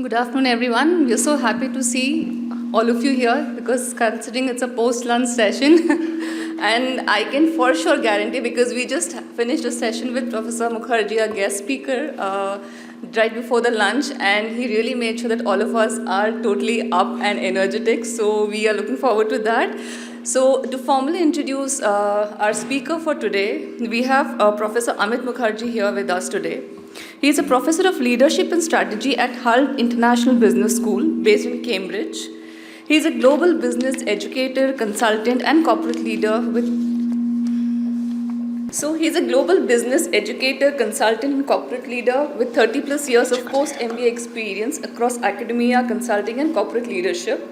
Good afternoon, everyone. We're so happy to see all of you here because considering it's a post-lunch session, and I can for sure guarantee because we just finished a session with Professor Mukherjee, a guest speaker, right before the lunch, and he really made sure that all of us are totally up and energetic. So we are looking forward to that. So to formally introduce our speaker for today, we have Professor Amit Mukherjee here with us today. He is a professor of leadership and strategy at Hull International Business School, based in Cambridge. He is a global business educator, consultant, and corporate leader with. So he's a global business educator, consultant, and corporate leader with 30 plus years of post-MBA experience across academia, consulting, and corporate leadership,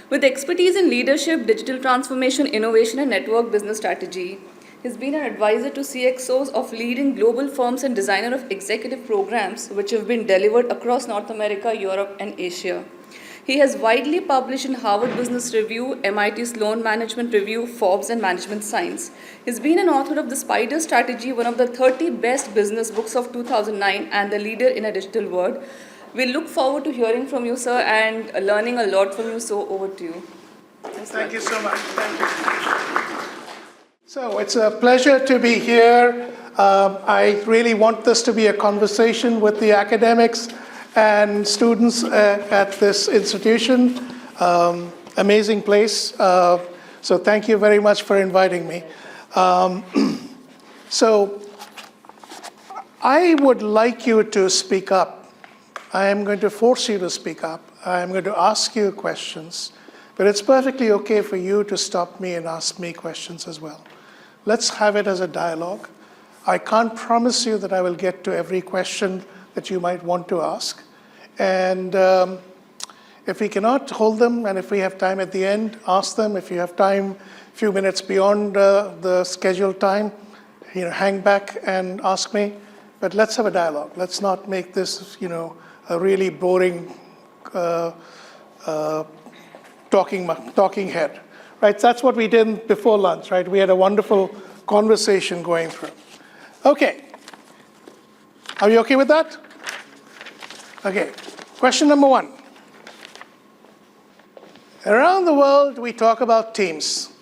with expertise in leadership, digital transformation, innovation, and network business strategy. He's been an advisor to CXOs of leading global firms and designer of executive programs which have been delivered across North America, Europe, and Asia. He has widely published in Harvard Business Review, MIT Sloan Management Review, Forbes, and Management Science. He's been an author of The Spider Strategy, one of the 30 best business books of 2009, and the leader in a digital world. We look forward to hearing from you, sir, and learning a lot from you. So over to you. Thank you so much. Thank you. So it's a pleasure to be here. I really want this to be a conversation with the academics and students at this institution. Amazing place. So thank you very much for inviting me. So I would like you to speak up. I am going to force you to speak up. I am going to ask you questions. But it's perfectly okay for you to stop me and ask me questions as well. Let's have it as a dialogue. I can't promise you that I will get to every question that you might want to ask. And if we cannot hold them, and if we have time at the end, ask them. If you have time, a few minutes beyond the scheduled time, hang back and ask me. But let's have a dialogue. Let's not make this, a really boring talking head. Right, that's what we did before lunch, right? We had a wonderful conversation going through. Okay, are you okay with that? Okay, question number one. Around the world, we talk about teams.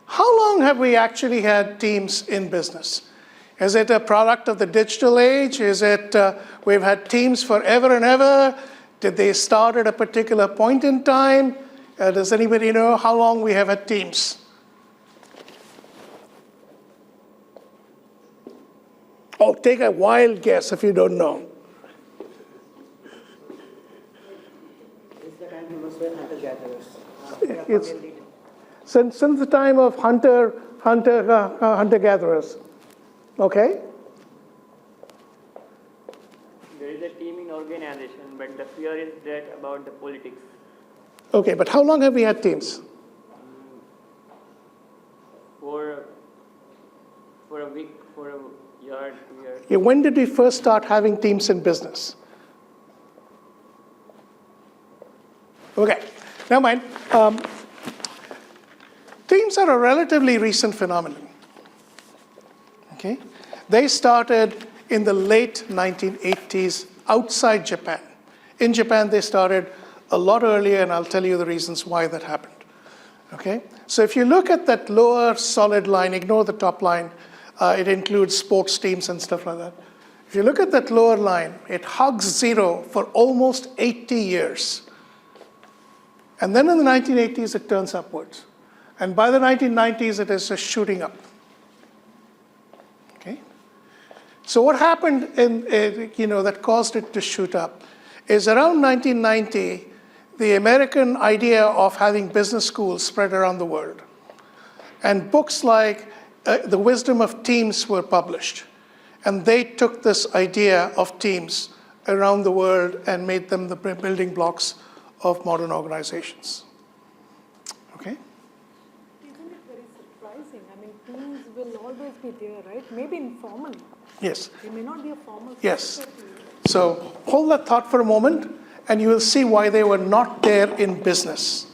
How long have we actually had teams in business? Is it a product of the digital age? Is it we've had teams forever and ever? Did they start at a particular point in time? Does anybody know how long we have had teams? Oh, take a wild guess if you don't know. It's the time we must were hunter-gatherers. It's since the time of hunter-gatherers. Okay? There is a teaming organization, but the fear is that about the politics. Okay, but how long have we had teams? For a week, for a year, 2 years. Yeah, when did we first start having teams in business? Okay, never mind. Teams are a relatively recent phenomenon. Okay, they started in the late 1980s outside Japan. In Japan, they started a lot earlier, and I'll tell you the reasons why that happened. Okay, so if you look at that lower solid line, ignore the top line. It includes sports teams and stuff like that. If you look at that lower line, it hugs zero for almost 80 years. And then in the 1980s, it turns upwards. And by the 1990s, it is just shooting up. Okay? So what happened that caused it to shoot up is around 1990, the American idea of having business schools spread around the world. And books like The Wisdom of Teams were published. And they took this idea of teams around the world and made them the building blocks of modern organizations. Okay? Isn't it very surprising? I mean, teams will always be there, right? Maybe informally. Yes. They may not be a formal Yes. structure. So hold that thought for a moment, and you will see why they were not there in business.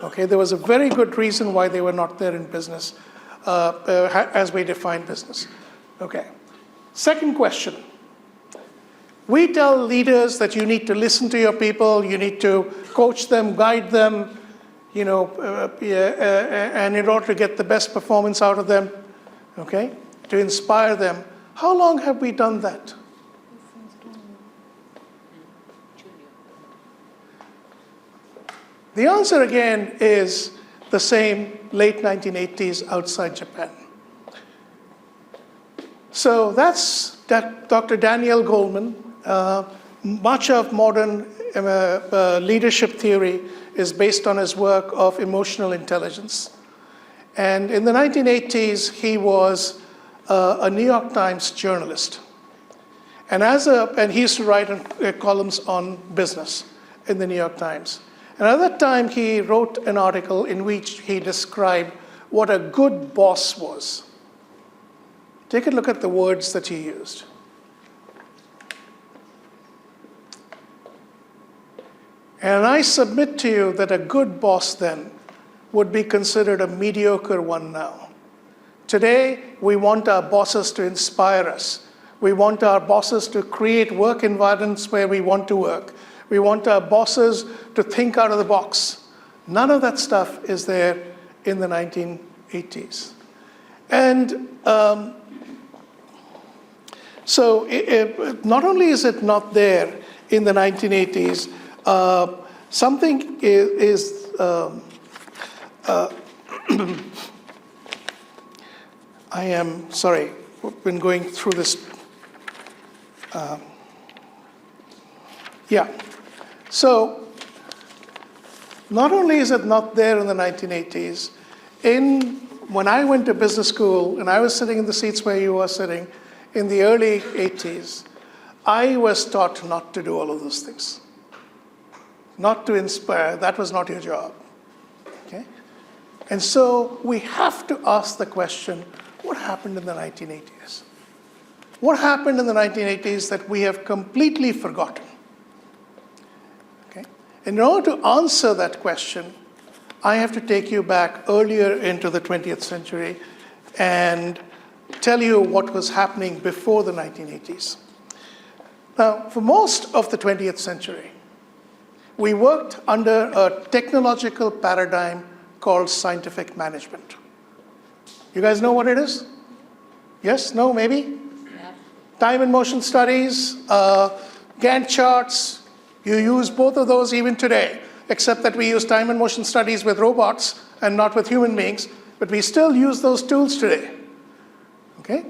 Okay, there was a very good reason why they were not there in business as we define business. Okay, second question. We tell leaders that you need to listen to your people, you need to coach them, guide them, and in order to get the best performance out of them, okay, to inspire them. How long have we done that? The answer again is the same, late 1980s outside Japan. So that's Dr. Daniel Goleman. Much of modern leadership theory is based on his work of emotional intelligence. And in the 1980s, he was a New York Times journalist. And he used to write columns on business in the New York Times. And at that time, he wrote an article in which he described what a good boss was. Take a look at the words that he used. And I submit to you that a good boss then would be considered a mediocre one now. Today, we want our bosses to inspire us. We want our bosses to create work environments where we want to work. We want our bosses to think out of the box. None of that stuff is there in the 1980s. And so not only is it not there in the 1980s, something is I am sorry, I've been going through this. So not only is it not there in the 1980s, when I went to business school and I was sitting in the seats where you were sitting in the early 80s, I was taught not to do all of those things. Not to inspire, that was not your job. Okay? And so we have to ask the question, what happened in the 1980s? What happened in the 1980s that we have completely forgotten? Okay? In order to answer that question, I have to take you back earlier into the 20th century and tell you what was happening before the 1980s. Now, for most of the 20th century, we worked under a technological paradigm called scientific management. You guys know what it is? Yes? No? Maybe? Yeah. Time and motion studies, Gantt charts. You use both of those even today, except that we use time and motion studies with robots and not with human beings, but we still use those tools today. Okay?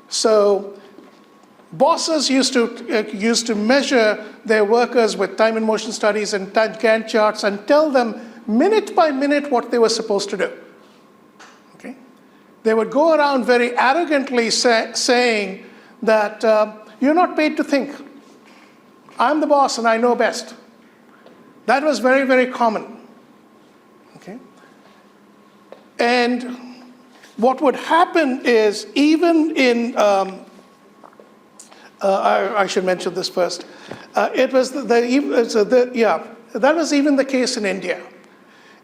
So bosses used to measure their workers with time and motion studies and Gantt charts and tell them minute by minute what they were supposed to do. Okay? They would go around very arrogantly saying that you're not paid to think. I'm the boss and I know best. That was very, very common. Okay? And what would happen is even in I should mention this first. That was even the case in India.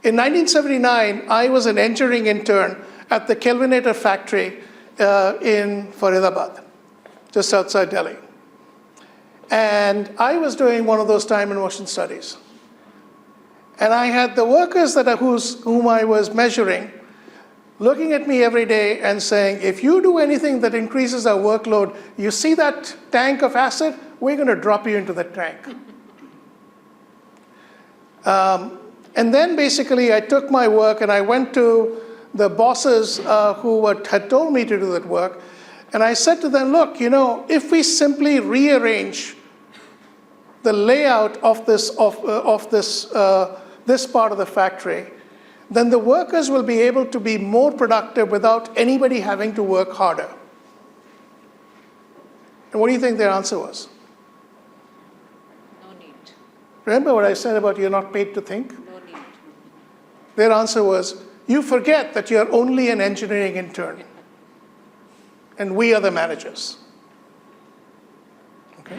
In 1979, I was an engineering intern at the Kelvinator factory in Ahmedabad, just outside Delhi. And I was doing one of those time and motion studies. And I had the workers whom I was measuring looking at me every day and saying, if you do anything that increases our workload, you see that tank of acid, we're going to drop you into that tank. And then basically I took my work and I went to the bosses who had told me to do that work. And I said to them, look, if we simply rearrange the layout of this part of the factory, then the workers will be able to be more productive without anybody having to work harder. And what do you think their answer was? No need. Remember what I said about you're not paid to think? No need. Their answer was, you forget that you're only an engineering intern. And we are the managers. Okay?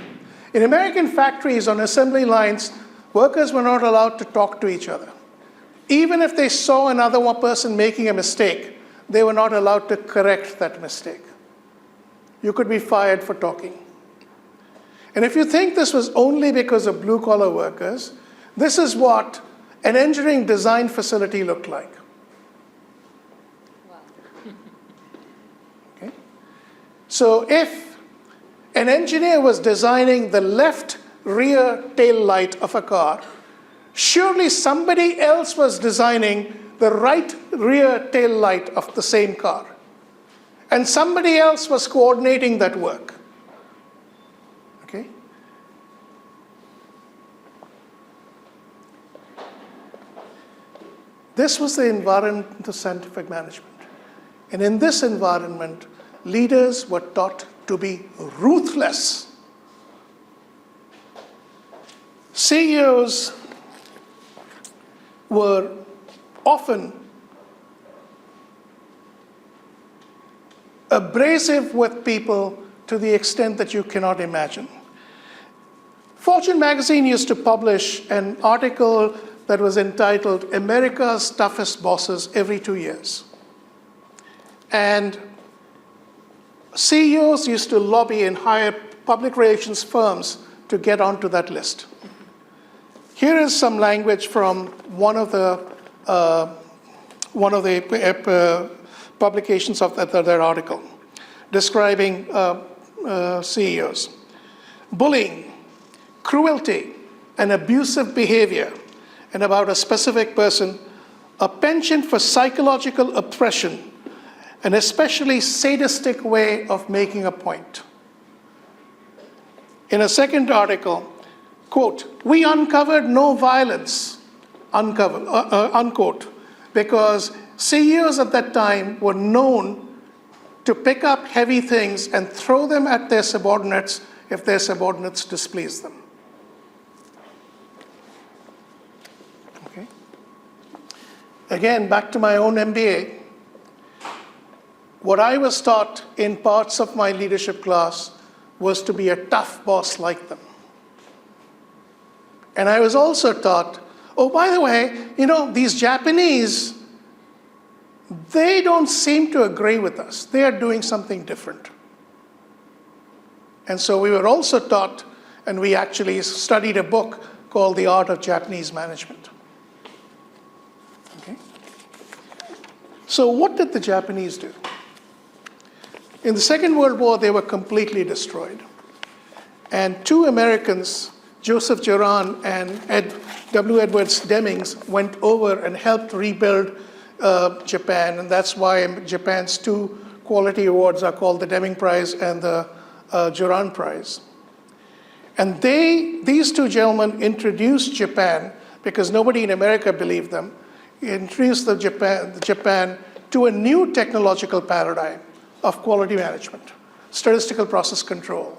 In American factories on assembly lines, workers were not allowed to talk to each other. Even if they saw another person making a mistake, they were not allowed to correct that mistake. You could be fired for talking. And if you think this was only because of blue-collar workers, this is what an engineering design facility looked like. Okay? So if an engineer was designing the left rear tail light of a car, surely somebody else was designing the right rear tail light of the same car. And somebody else was coordinating that work. Okay? This was the environment of scientific management. And in this environment, leaders were taught to be ruthless. CEOs were often abrasive with people to the extent that you cannot imagine. Fortune magazine used to publish an article that was entitled America's Toughest Bosses every 2 years. And CEOs used to lobby and hire public relations firms to get onto that list. Here is some language from one of the publications of their article, describing CEOs. Bullying, cruelty, and abusive behavior, and about a specific person, a penchant for psychological oppression, an especially sadistic way of making a point. In a second article, quote, we uncovered no violence, unquote, because CEOs at that time were known to pick up heavy things and throw them at their subordinates if their subordinates displeased them. Okay. Again, back to my own MBA. What I was taught in parts of my leadership class was to be a tough boss like them. And I was also taught, oh, by the way, these Japanese, they don't seem to agree with us. They are doing something different. And so we were also taught, and we actually studied a book called The Art of Japanese Management. Okay? So what did the Japanese do? In the Second World War, they were completely destroyed. And two Americans, Joseph Joran and W. Edwards Demings, went over and helped rebuild Japan. And that's why Japan's two quality awards are called the Deming Prize and the Joran Prize. And these two gentlemen introduced Japan, because nobody in America believed them, introduced Japan to a new technological paradigm of quality management, statistical process control.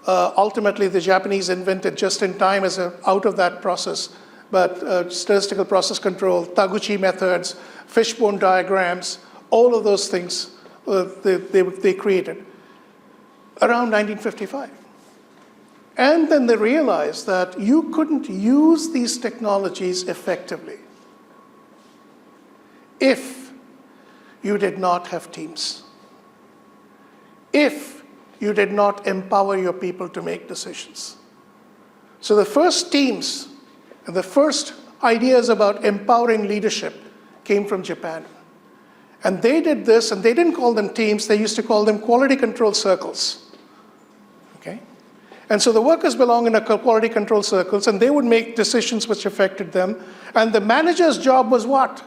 Ultimately, the Japanese invented just-in-time as out of that process, but statistical process control, Taguchi methods, fishbone diagrams, all of those things they created around 1955. And then they realized that you couldn't use these technologies effectively if you did not have teams, if you did not empower your people to make decisions. So the first teams and the first ideas about empowering leadership came from Japan. And they did this, and they didn't call them teams, they used to call them quality control circles. Okay? And so the workers belong in a quality control circles, and they would make decisions which affected them. And the manager's job was what?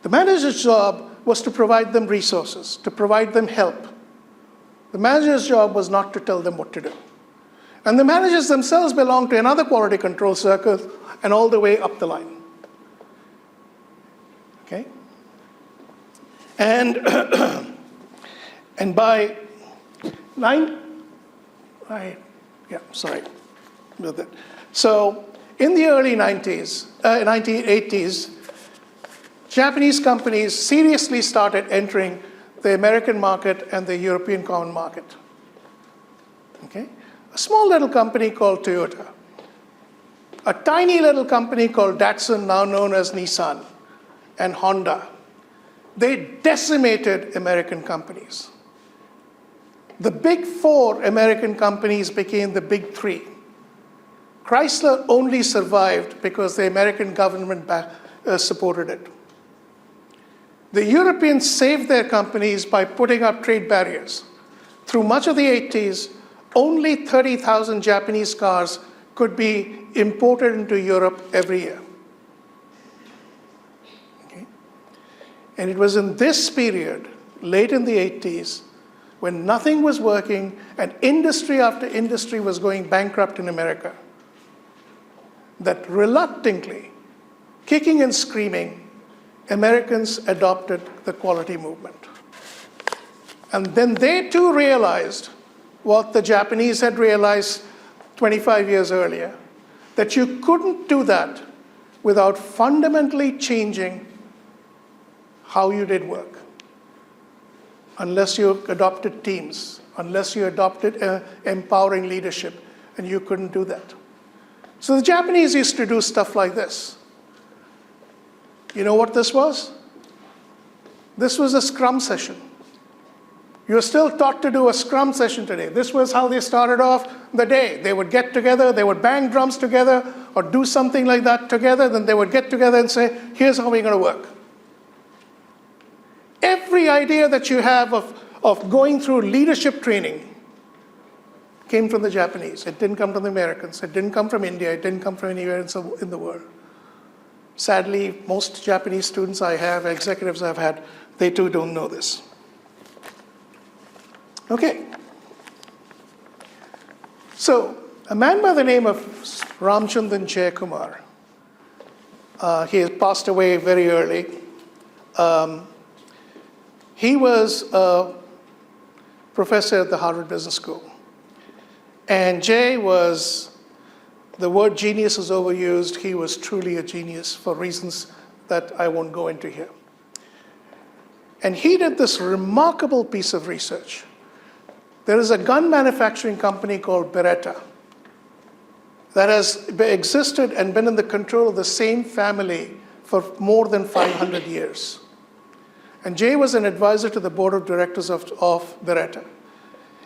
The manager's job was to provide them resources, to provide them help. The manager's job was not to tell them what to do. And the managers themselves belonged to another quality control circle and all the way up the line. Okay? And, and by So in the early 1980s, Japanese companies seriously started entering the American market and the European common market. Okay? A small little company called Toyota, a tiny little company called Datsun, now known as Nissan, and Honda. They decimated American companies. The big four American companies became the big three. Chrysler only survived because the American government supported it. The Europeans saved their companies by putting up trade barriers. Through much of the 80s, only 30,000 Japanese cars could be imported into Europe every year. Okay? And it was in this period, late in the 80s, when nothing was working and industry after industry was going bankrupt in America, that reluctantly, kicking and screaming, Americans adopted the quality movement. And then they too realized what the Japanese had realized 25 years earlier, that you couldn't do that without fundamentally changing how you did work. Unless you adopted teams, unless you adopted empowering leadership, and you couldn't do that. So the Japanese used to do stuff like this. You know what this was? This was a scrum session. You're still taught to do a scrum session today. This was how they started off the day. They would get together, they would bang drums together, or do something like that together, then they would get together and say, here's how we're going to work. Every idea that you have of going through leadership training came from the Japanese. It didn't come from the Americans. It didn't come from India. It didn't come from anywhere in the world. Sadly, most Japanese students I have, executives I've had, they too don't know this. Okay. So, a man by the name of Ramchandran Jayakumar, he has passed away very early. He was a professor at the Harvard Business School. And Jay was, the word genius is overused. He was truly a genius for reasons that I won't go into here. And he did this remarkable piece of research. There is a gun manufacturing company called Beretta that has existed and been in the control of the same family for more than 500 years. And Jay was an advisor to the board of directors of Beretta.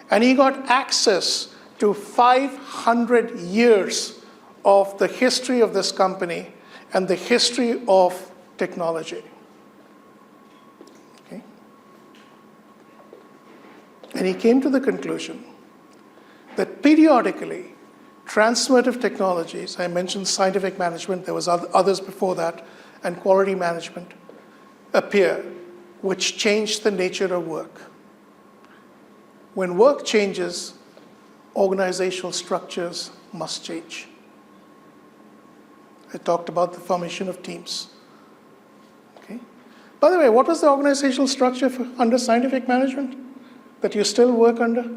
And he got access to 500 years of the history of this company and the history of technology. Okay? And he came to the conclusion that periodically, transformative technologies, I mentioned scientific management, there was others before that, and quality management, appear, which changed the nature of work. When work changes, organizational structures must change. I talked about the formation of teams. Okay. By the way, what was the organizational structure under scientific management that you still work under?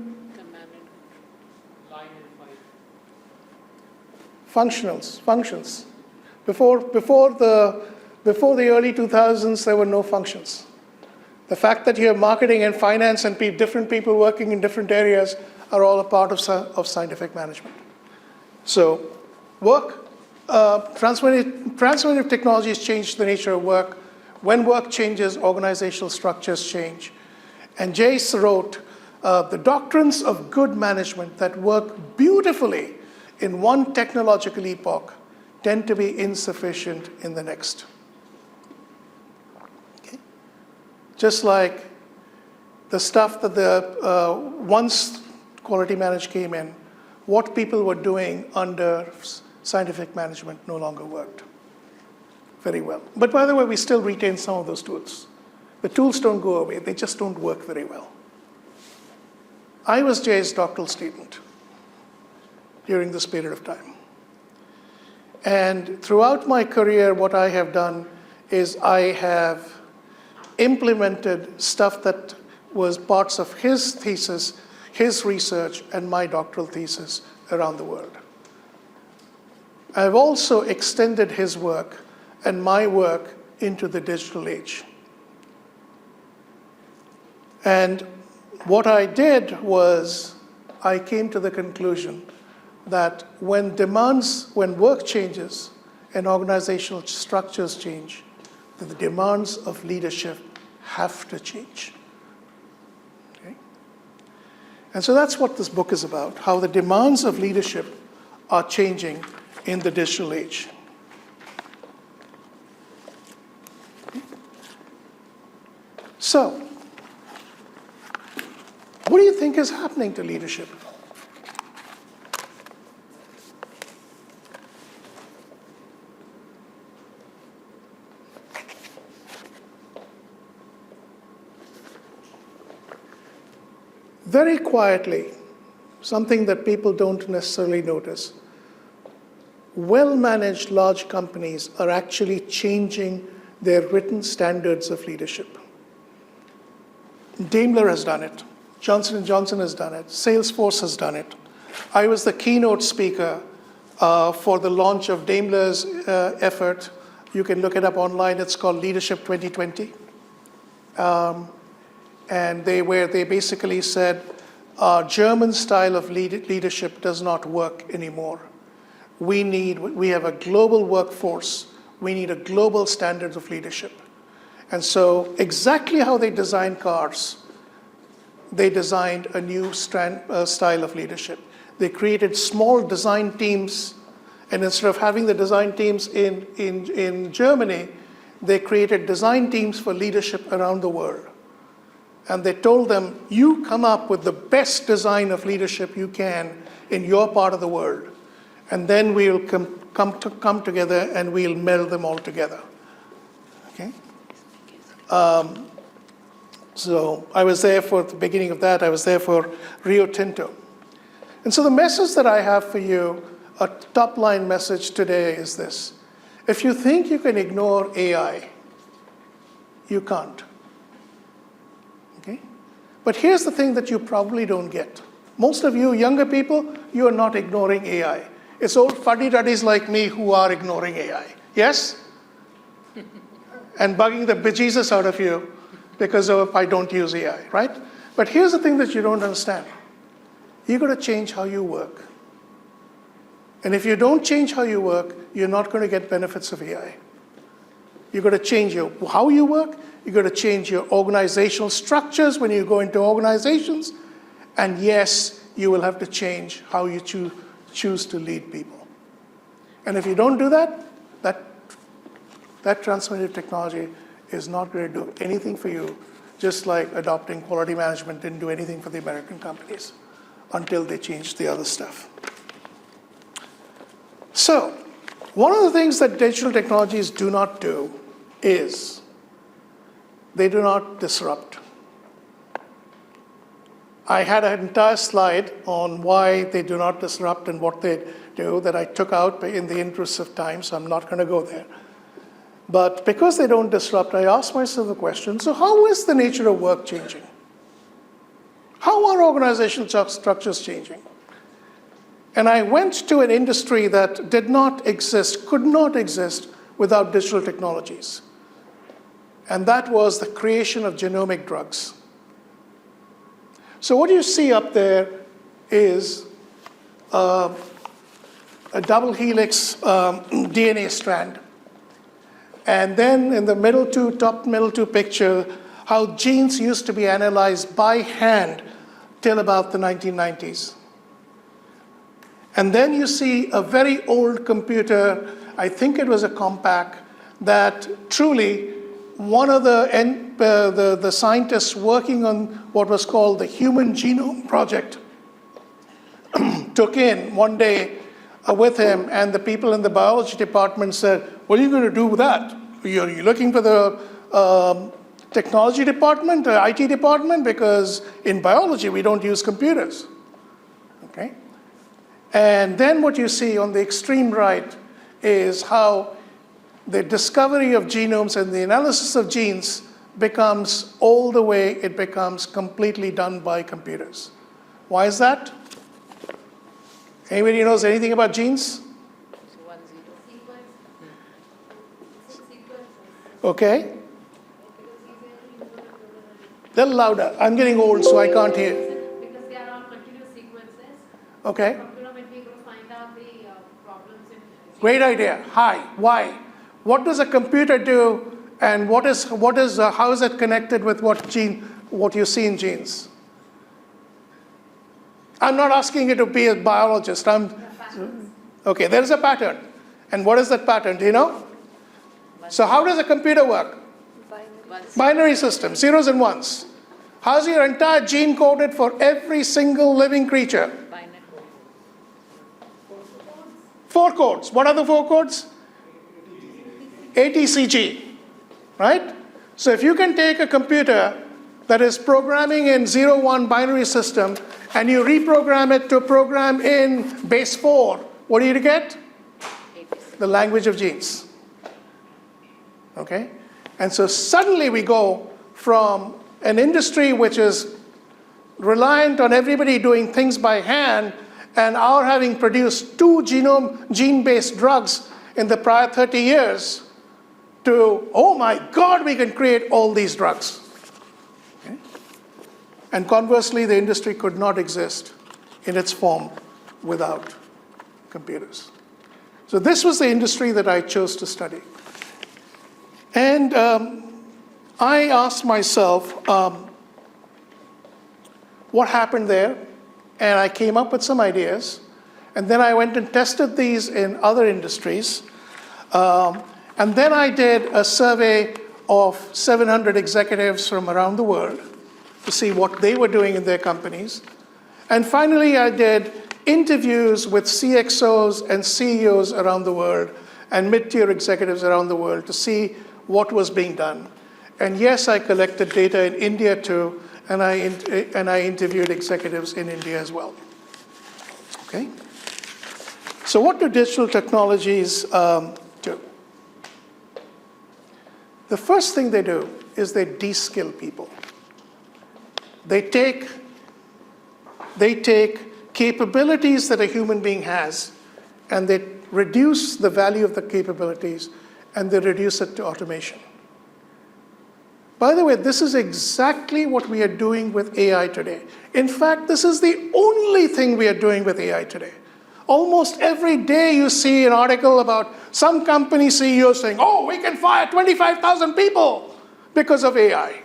Functions. Before the early 2000s, there were no functions. The fact that you have marketing and finance and different people working in different areas are all a part of scientific management. So transformative technologies change the nature of work. When work changes, organizational structures change. And Jace wrote, the doctrines of good management that work beautifully in one technological epoch tend to be insufficient in the next. Okay? Just like the stuff that once quality management came in, what people were doing under scientific management no longer worked very well. But by the way, we still retain some of those tools. The tools don't go away, they just don't work very well. I was Jay's doctoral student during this period of time. And throughout my career, what I have done is I have implemented stuff that was parts of his thesis, his research, and my doctoral thesis around the world. I've also extended his work and my work into the digital age. And what I did was I came to the conclusion that when work changes and organizational structures change, that the demands of leadership have to change. Okay? And so that's what this book is about, how the demands of leadership are changing in the digital age. So, what do you think is happening to leadership? Very quietly, something that people don't necessarily notice, well-managed large companies are actually changing their written standards of leadership. Daimler has done it. Johnson & Johnson has done it. Salesforce has done it. I was the keynote speaker for the launch of Daimler's effort. You can look it up online. It's called Leadership 2020. And they basically said, our German style of leadership does not work anymore. We have a global workforce. We need a global standard of leadership. And so exactly how they designed cars, they designed a new style of leadership. They created small design teams, and instead of having the design teams in Germany, they created design teams for leadership around the world. And they told them, you come up with the best design of leadership you can in your part of the world, and then we'll come together and we'll meld them all together. Okay? So I was there for the beginning of that. I was there for Rio Tinto. And so the message that I have for you, a top-line message today is this. If you think you can ignore AI, you can't. Okay? But here's the thing that you probably don't get. Most of you younger people, you are not ignoring AI. It's old fuddy-duddies like me who are ignoring AI. Yes? And bugging the bejesus out of you because of I don't use AI, right? But here's the thing that you don't understand. You've got to change how you work. And if you don't change how you work, you're not going to get benefits of AI. You've got to change how you work. You've got to change your organizational structures when you go into organizations. And yes, you will have to change how you choose to lead people. And if you don't do that, that transformative technology is not going to do anything for you, just like adopting quality management didn't do anything for the American companies until they changed the other stuff. So, one of the things that digital technologies do not do is they do not disrupt. I had an entire slide on why they do not disrupt and what they do that I took out in the interest of time, so I'm not going to go there. But because they don't disrupt, I asked myself the question, so how is the nature of work changing? How are organizational structures changing? And I went to an industry that did not exist, could not exist without digital technologies. And that was the creation of genomic drugs. So what you see up there is a double helix DNA strand. And then in the top middle two picture, how genes used to be analyzed by hand till about the 1990s. And then you see a very old computer, I think it was a Compaq, that truly one of the scientists working on what was called the Human Genome Project took in one day with him, and the people in the biology department said, what are you going to do with that? Are you looking for the technology department, the IT department? Because in biology, we don't use computers. Okay? And then what you see on the extreme right is how the discovery of genomes and the analysis of genes becomes all the way, it becomes completely done by computers. Why is that? Anybody knows anything about genes? Okay. A little louder. I'm getting old, so I can't hear. Because they are all continuous sequences. Okay. Computer will find out the problems in. Great idea. Hi. Why? What does a computer do, and how is it connected with what you see in genes? I'm not asking you to be a biologist. Okay, there is a pattern. And what is that pattern? Do you know? So how does a computer work? Binary system, zeros and ones. How's your entire gene coded for every single living creature? 4 codes. What are the 4 codes? ATCG, right? So if you can take a computer that is programming in 0-1 binary system and you reprogram it to program in base 4, what do you get? The language of genes. Okay? And so suddenly we go from an industry which is reliant on everybody doing things by hand and our having produced 2 gene-based drugs in the prior 30 years to, oh my God, we can create all these drugs. Okay? And conversely, the industry could not exist in its form without computers. So this was the industry that I chose to study. And I asked myself, what happened there? And I came up with some ideas. And then I went and tested these in other industries. And then I did a survey of 700 executives from around the world to see what they were doing in their companies. And finally, I did interviews with CXOs and CEOs around the world and mid-tier executives around the world to see what was being done. And yes, I collected data in India too, and I interviewed executives in India as well. Okay? So what do digital technologies do? The first thing they do is they de-skill people. They take capabilities that a human being has, and they reduce the value of the capabilities, and they reduce it to automation. By the way, this is exactly what we are doing with AI today. In fact, this is the only thing we are doing with AI today. Almost every day you see an article about some company CEO saying, oh, we can fire 25,000 people because of AI.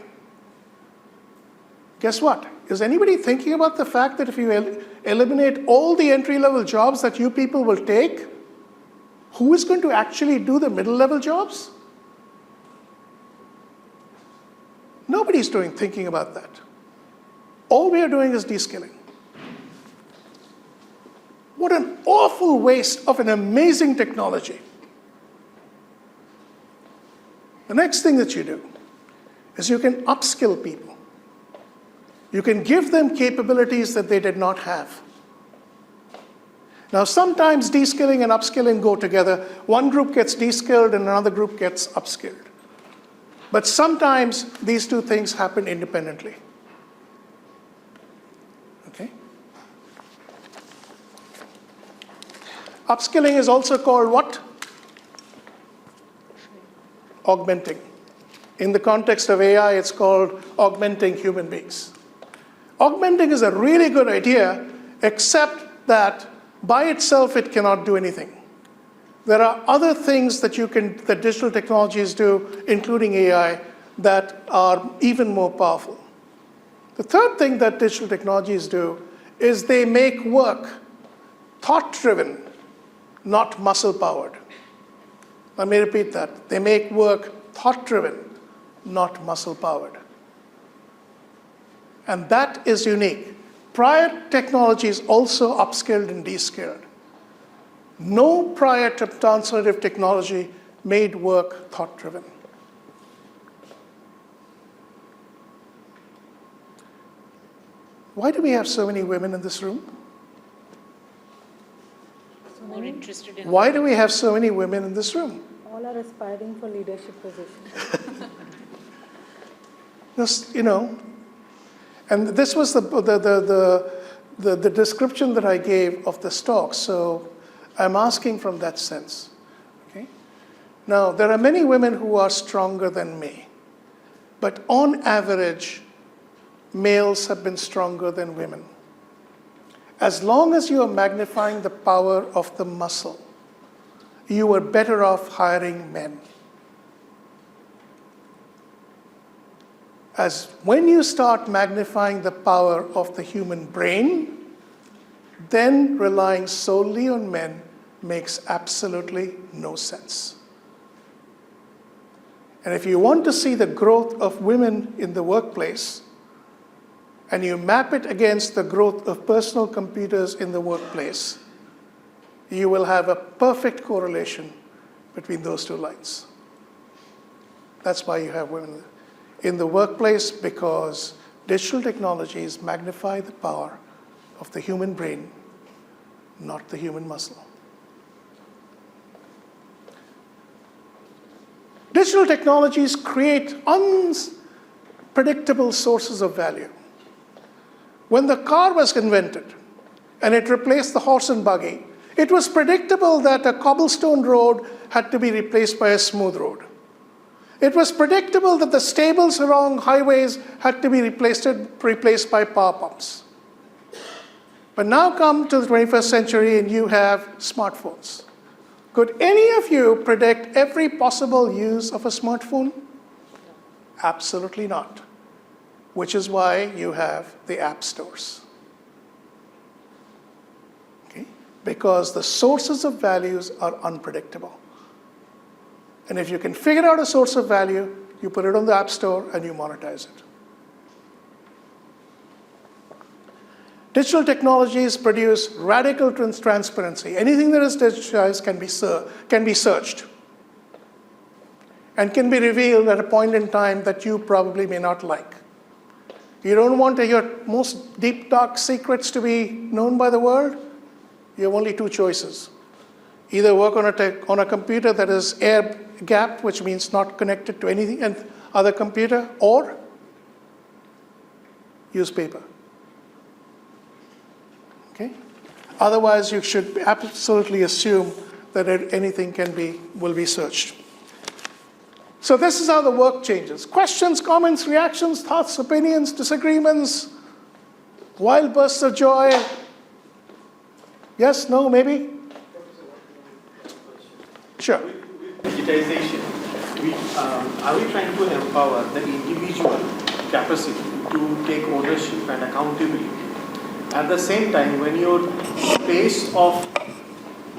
Guess what? Is anybody thinking about the fact that if you eliminate all the entry-level jobs that you people will take, who is going to actually do the middle-level jobs? Nobody's thinking about that. All we are doing is de-skilling. What an awful waste of an amazing technology. The next thing that you do is you can upskill people. You can give them capabilities that they did not have. Now, sometimes de-skilling and upskilling go together. One group gets de-skilled and another group gets upskilled. But sometimes these two things happen independently. Okay? Upskilling is also called what? Augmenting. In the context of AI, it's called augmenting human beings. Augmenting is a really good idea, except that by itself it cannot do anything. There are other things that that digital technologies do, including AI, that are even more powerful. The third thing that digital technologies do is they make work thought-driven, not muscle-powered. Let me repeat that. They make work thought-driven, not muscle-powered. And that is unique. Prior technologies also upskilled and de-skilled. No prior transformative technology made work thought-driven. Why do we have so many women in this room? More interested in. Why do we have so many women in this room? All are aspiring for leadership positions. Just, and this was the description that I gave of this talk. So I'm asking from that sense. Okay? Now, there are many women who are stronger than me. But on average, males have been stronger than women. As long as you are magnifying the power of the muscle, you are better off hiring men. As when you start magnifying the power of the human brain, then relying solely on men makes absolutely no sense. And if you want to see the growth of women in the workplace, and you map it against the growth of personal computers in the workplace, you will have a perfect correlation between those two lines. That's why you have women in the workplace, because digital technologies magnify the power of the human brain, not the human muscle. Digital technologies create unpredictable sources of value. When the car was invented and it replaced the horse and buggy, it was predictable that a cobblestone road had to be replaced by a smooth road. It was predictable that the stables along highways had to be replaced by power pumps. But now come to the 21st century and you have smartphones. Could any of you predict every possible use of a smartphone? Absolutely not. Which is why you have the app stores. Okay? Because the sources of values are unpredictable. And if you can figure out a source of value, you put it on the app store and you monetize it. Digital technologies produce radical transparency. Anything that is digitized can be searched and can be revealed at a point in time that you probably may not like. You don't want your most deep, dark secrets to be known by the world? You have only two choices. Either work on a computer that is air-gapped, which means not connected to anything and other computer, or use paper. Okay? Otherwise, you should absolutely assume that anything will be searched. So this is how the work changes. Questions, comments, reactions, thoughts, opinions, disagreements, wild bursts of joy. Yes, no, maybe? Sure. Digitization, are we trying to empower the individual capacity to take ownership and accountability? At the same time, when your space of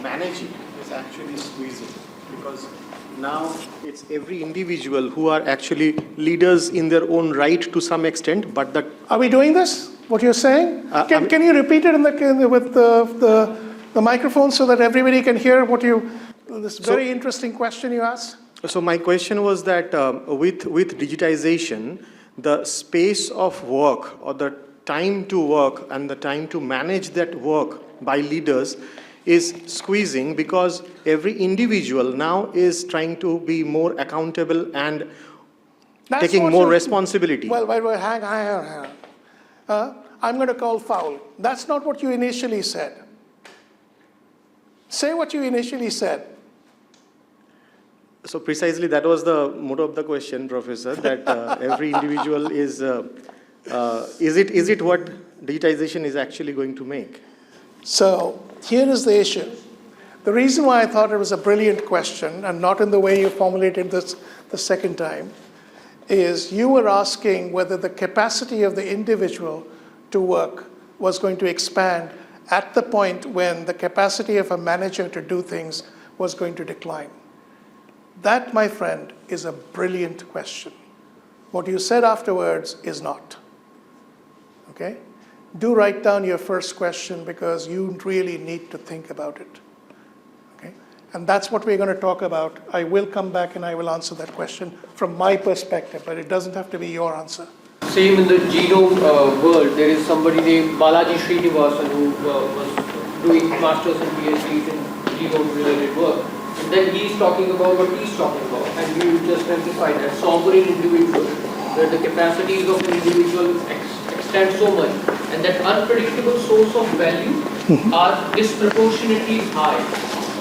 managing is actually squeezing, because now it's every individual who are actually leaders in their own right to some extent, but that... Are we doing this, what you're saying? Can you repeat it with the microphone so that everybody can hear what this very interesting question you asked? So my question was that with digitization, the space of work or the time to work and the time to manage that work by leaders is squeezing, because every individual now is trying to be more accountable and taking more responsibility. Well, hang on. I'm going to call foul. That's not what you initially said. Say what you initially said. So precisely that was the motto of the question, Professor, that every individual is it what digitization is actually going to make? So here is the issue. The reason why I thought it was a brilliant question, and not in the way you formulated this the second time, is you were asking whether the capacity of the individual to work was going to expand at the point when the capacity of a manager to do things was going to decline. That, my friend, is a brilliant question. What you said afterwards is not. Okay? Do write down your first question, because you really need to think about it. Okay? And that's what we're going to talk about. I will come back and I will answer that question from my perspective, but it doesn't have to be your answer. Same in the genome world, there is somebody named Balaji Srinivasan who was doing masters and PhDs in genome-related work. And then he's talking about what he's talking about, and you just emphasified that sovereign individual, where the capacities of an individual extend so much, and that unpredictable source of value are disproportionately high.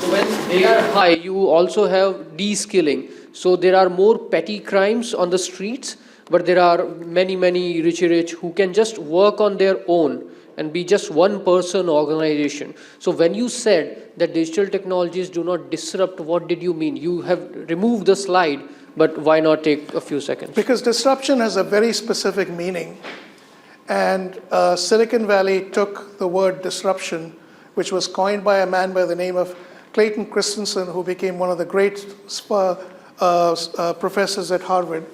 So when they are high, you also have de-skilling. So there are more petty crimes on the streets, but there are many rich who can just work on their own and be just one person organization. So when you said that digital technologies do not disrupt, what did you mean? You have removed the slide, but why not take a few seconds? Because disruption has a very specific meaning. And Silicon Valley took the word disruption, which was coined by a man by the name of Clayton Christensen, who became one of the great professors at Harvard.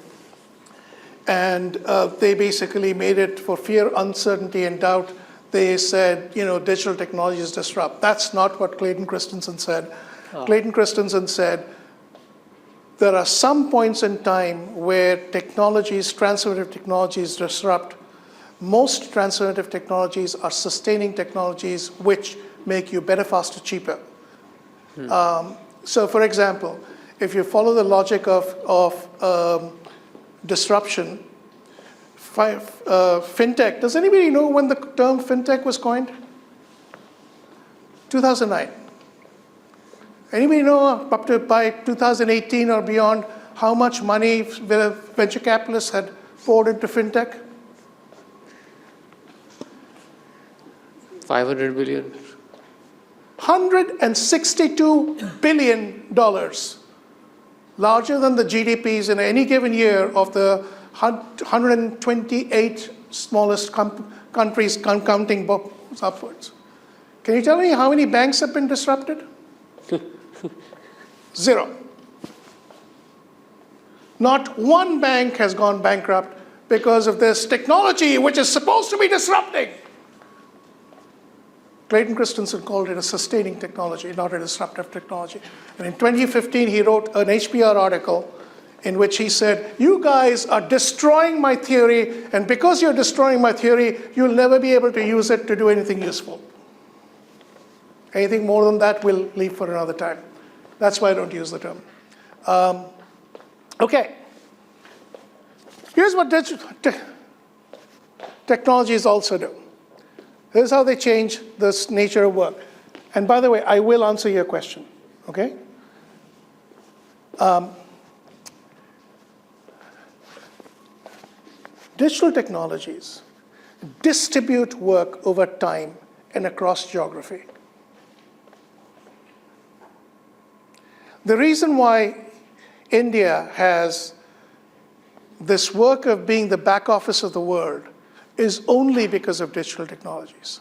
And they basically made it for fear, uncertainty, and doubt. They said, digital technologies disrupt. That's not what Clayton Christensen said. Clayton Christensen said, there are some points in time where transformative technologies disrupt. Most transformative technologies are sustaining technologies which make you better, faster, cheaper. So for example, if you follow the logic of disruption, fintech, does anybody know when the term fintech was coined? 2009. Anybody know up to by 2018 or beyond how much money venture capitalists had poured into fintech? 500 billion. $162 billion, larger than the GDPs in any given year of the 128 smallest countries counting upwards. Can you tell me how many banks have been disrupted? 0. Not one bank has gone bankrupt because of this technology which is supposed to be disrupting. Clayton Christensen called it a sustaining technology, not a disruptive technology. And in 2015, he wrote an HBR article in which he said, you guys are destroying my theory, and because you're destroying my theory, you'll never be able to use it to do anything useful. Anything more than that, we'll leave for another time. That's why I don't use the term. Okay. Here's what technologies also do. Here's how they change this nature of work. And by the way, I will answer your question, okay? Digital technologies distribute work over time and across geography. The reason why India has this work of being the back office of the world is only because of digital technologies,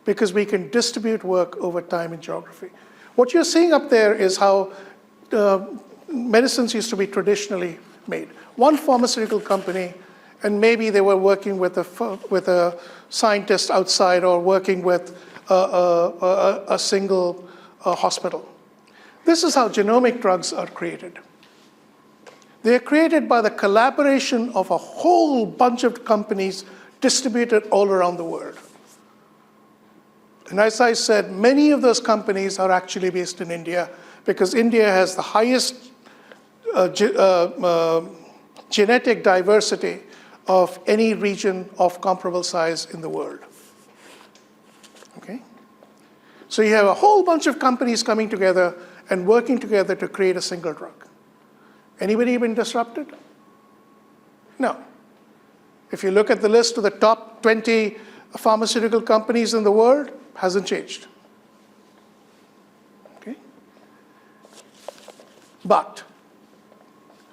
because we can distribute work over time and geography. What you're seeing up there is how medicines used to be traditionally made. One pharmaceutical company, and maybe they were working with a scientist outside or working with a single hospital. This is how genomic drugs are created. They are created by the collaboration of a whole bunch of companies distributed all around the world. And as I said, many of those companies are actually based in India because India has the highest genetic diversity of any region of comparable size in the world. Okay? So you have a whole bunch of companies coming together and working together to create a single drug. Anybody been disrupted? No. If you look at the list of the top 20 pharmaceutical companies in the world, hasn't changed. Okay? But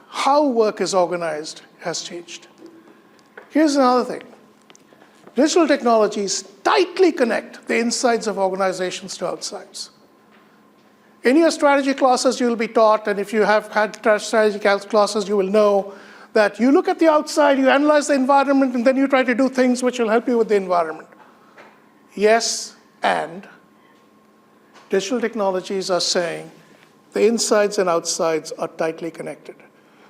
how work is organized has changed. Here's another thing. Digital technologies tightly connect the insides of organizations to outsides. In your strategy classes, you'll be taught, and if you have had strategy classes, you will know that you look at the outside, you analyze the environment, and then you try to do things which will help you with the environment. Yes, and digital technologies are saying the insides and outsides are tightly connected.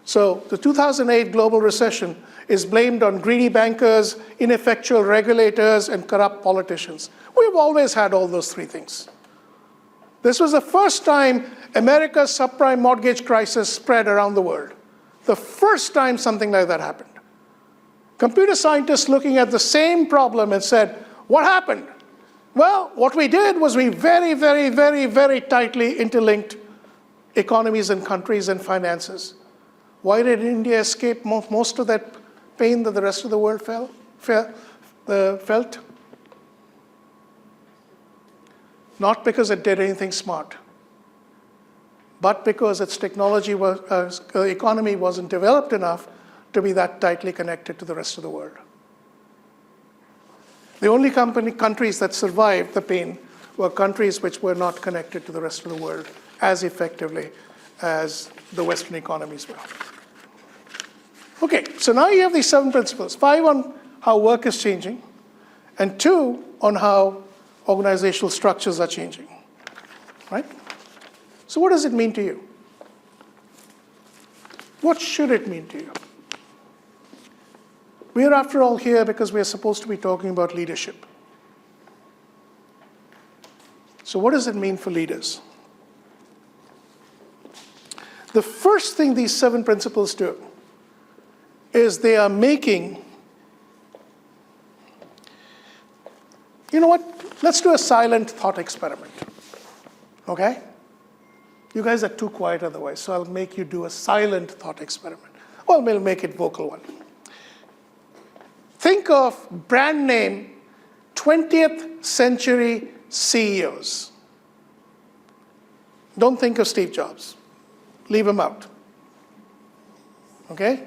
So the 2008 global recession is blamed on greedy bankers, ineffectual regulators, and corrupt politicians. We've always had all those three things. This was the first time America's subprime mortgage crisis spread around the world. The first time something like that happened. Computer scientists looking at the same problem and said, what happened? Well, what we did was we very, very, very, very tightly interlinked economies and countries and finances. Why did India escape most of that pain that the rest of the world felt? Not because it did anything smart, but because its economy wasn't developed enough to be that tightly connected to the rest of the world. The only countries that survived the pain were countries which were not connected to the rest of the world as effectively as the Western economies were. Okay, so now you have these 7 principles. 5 on how work is changing, and 2 on how organizational structures are changing, right? So what does it mean to you? What should it mean to you? We are, after all, here because we are supposed to be talking about leadership. So what does it mean for leaders? The first thing these 7 principles do is they are making, you know what? Let's do a silent thought experiment, okay? You guys are too quiet otherwise, so I'll make you do a silent thought experiment. Well, we'll make it vocal one. Think of brand name 20th century CEOs. Don't think of Steve Jobs. Leave him out. Okay?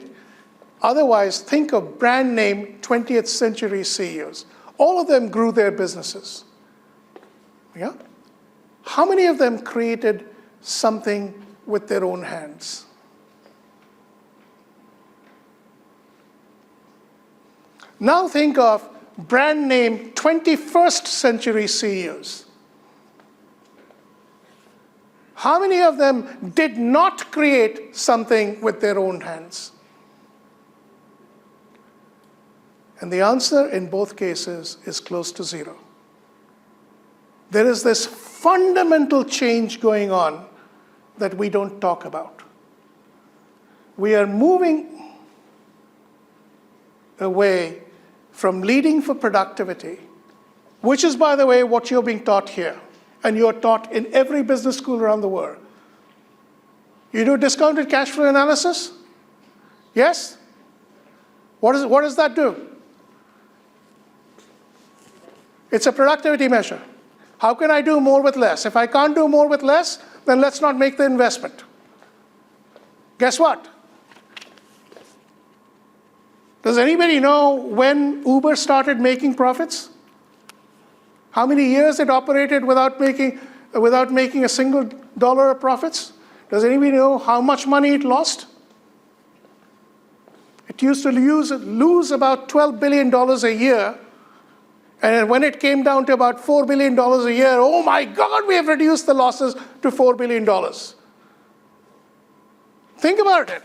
Otherwise, think of brand name 20th century CEOs. All of them grew their businesses. Yeah? How many of them created something with their own hands? Now think of brand name 21st century CEOs. How many of them did not create something with their own hands? And the answer in both cases is close to 0. There is this fundamental change going on that we don't talk about. We are moving away from leading for productivity, which is, by the way, what you're being taught here, and you're taught in every business school around the world. You do discounted cash flow analysis? Yes? What does that do? It's a productivity measure. How can I do more with less? If I can't do more with less, then let's not make the investment. Guess what? Does anybody know when Uber started making profits? How many years it operated without making a single dollar of profits? Does anybody know how much money it lost? It used to lose about $12 billion a year. And when it came down to about $4 billion a year, oh my God, we have reduced the losses to $4 billion. Think about it.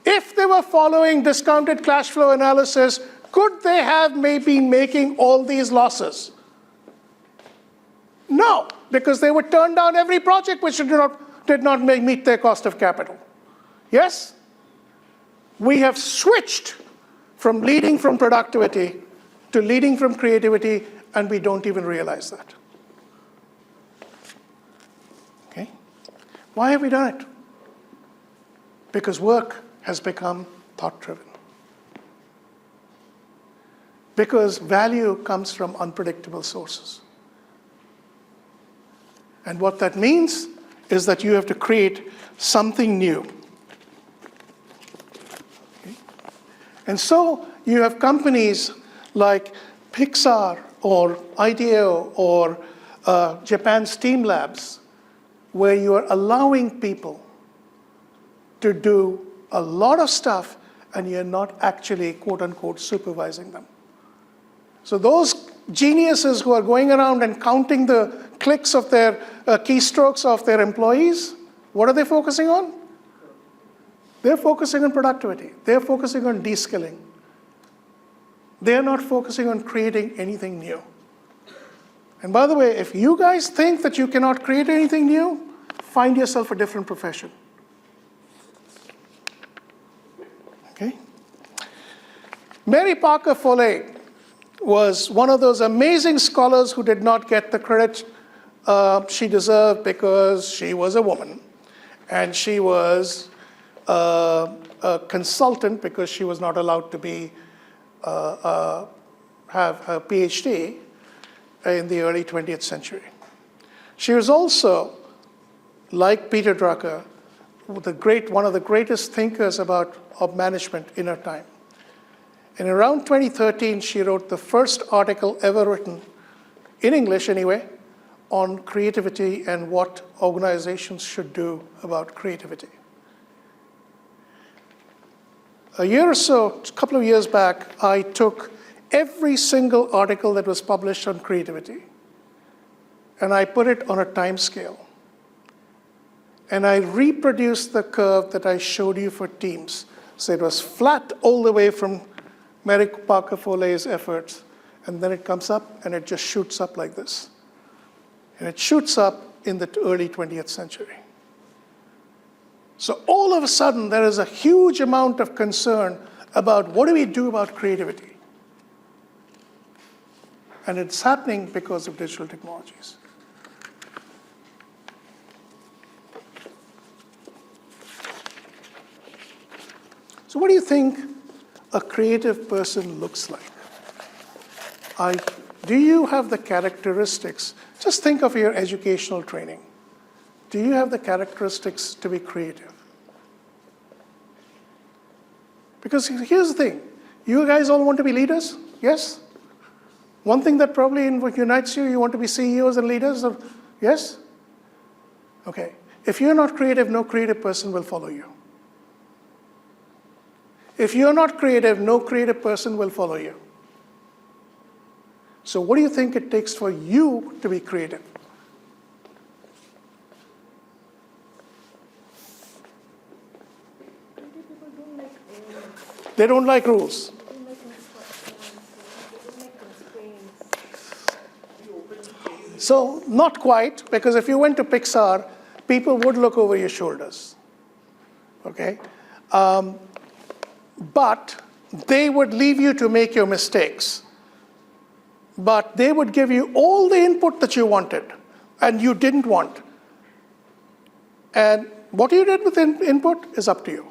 If they were following discounted cash flow analysis, could they have maybe making all these losses? No, because they would turn down every project which did not meet their cost of capital. Yes? We have switched from leading from productivity to leading from creativity, and we don't even realize that. Okay? Why have we done it? Because work has become thought-driven. Because value comes from unpredictable sources. And what that means is that you have to create something new. Okay? And so you have companies like Pixar or IDEO or Japan's Team Labs, where you are allowing people to do a lot of stuff and you're not actually, quote unquote, supervising them. So those geniuses who are going around and counting the clicks of their keystrokes of their employees, what are they focusing on? They're focusing on productivity. They're focusing on de-skilling. They're not focusing on creating anything new. And by the way, if you guys think that you cannot create anything new, find yourself a different profession. Okay? Mary Parker Follett was one of those amazing scholars who did not get the credit she deserved because she was a woman. And she was a consultant because she was not allowed to have a PhD in the early 20th century. She was also, like Peter Drucker, one of the greatest thinkers of management in her time. And around 2013, she wrote the first article ever written, in English anyway, on creativity and what organizations should do about creativity. A year or so, a couple of years back, I took every single article that was published on creativity, and I put it on a time scale. And I reproduced the curve that I showed you for teams. So it was flat all the way from Merrick Parker Foley's efforts, and then it comes up and it just shoots up like this. And it shoots up in the early 20th century. So all of a sudden, there is a huge amount of concern about what do we do about creativity? And it's happening because of digital technologies. So what do you think a creative person looks like? Do you have the characteristics? Just think of your educational training. Do you have the characteristics to be creative? Because here's the thing. You guys all want to be leaders? Yes? One thing that probably unites you, you want to be CEOs and leaders? Yes? Okay. If you're not creative, no creative person will follow you. If you're not creative, no creative person will follow you. So what do you think it takes for you to be creative? Creative people don't like rules. They don't like rules. They don't like instructions. They don't like constraints. So not quite, because if you went to Pixar, people would look over your shoulders. Okay? But they would leave you to make your mistakes. But they would give you all the input that you wanted and you didn't want. And what you did with input is up to you.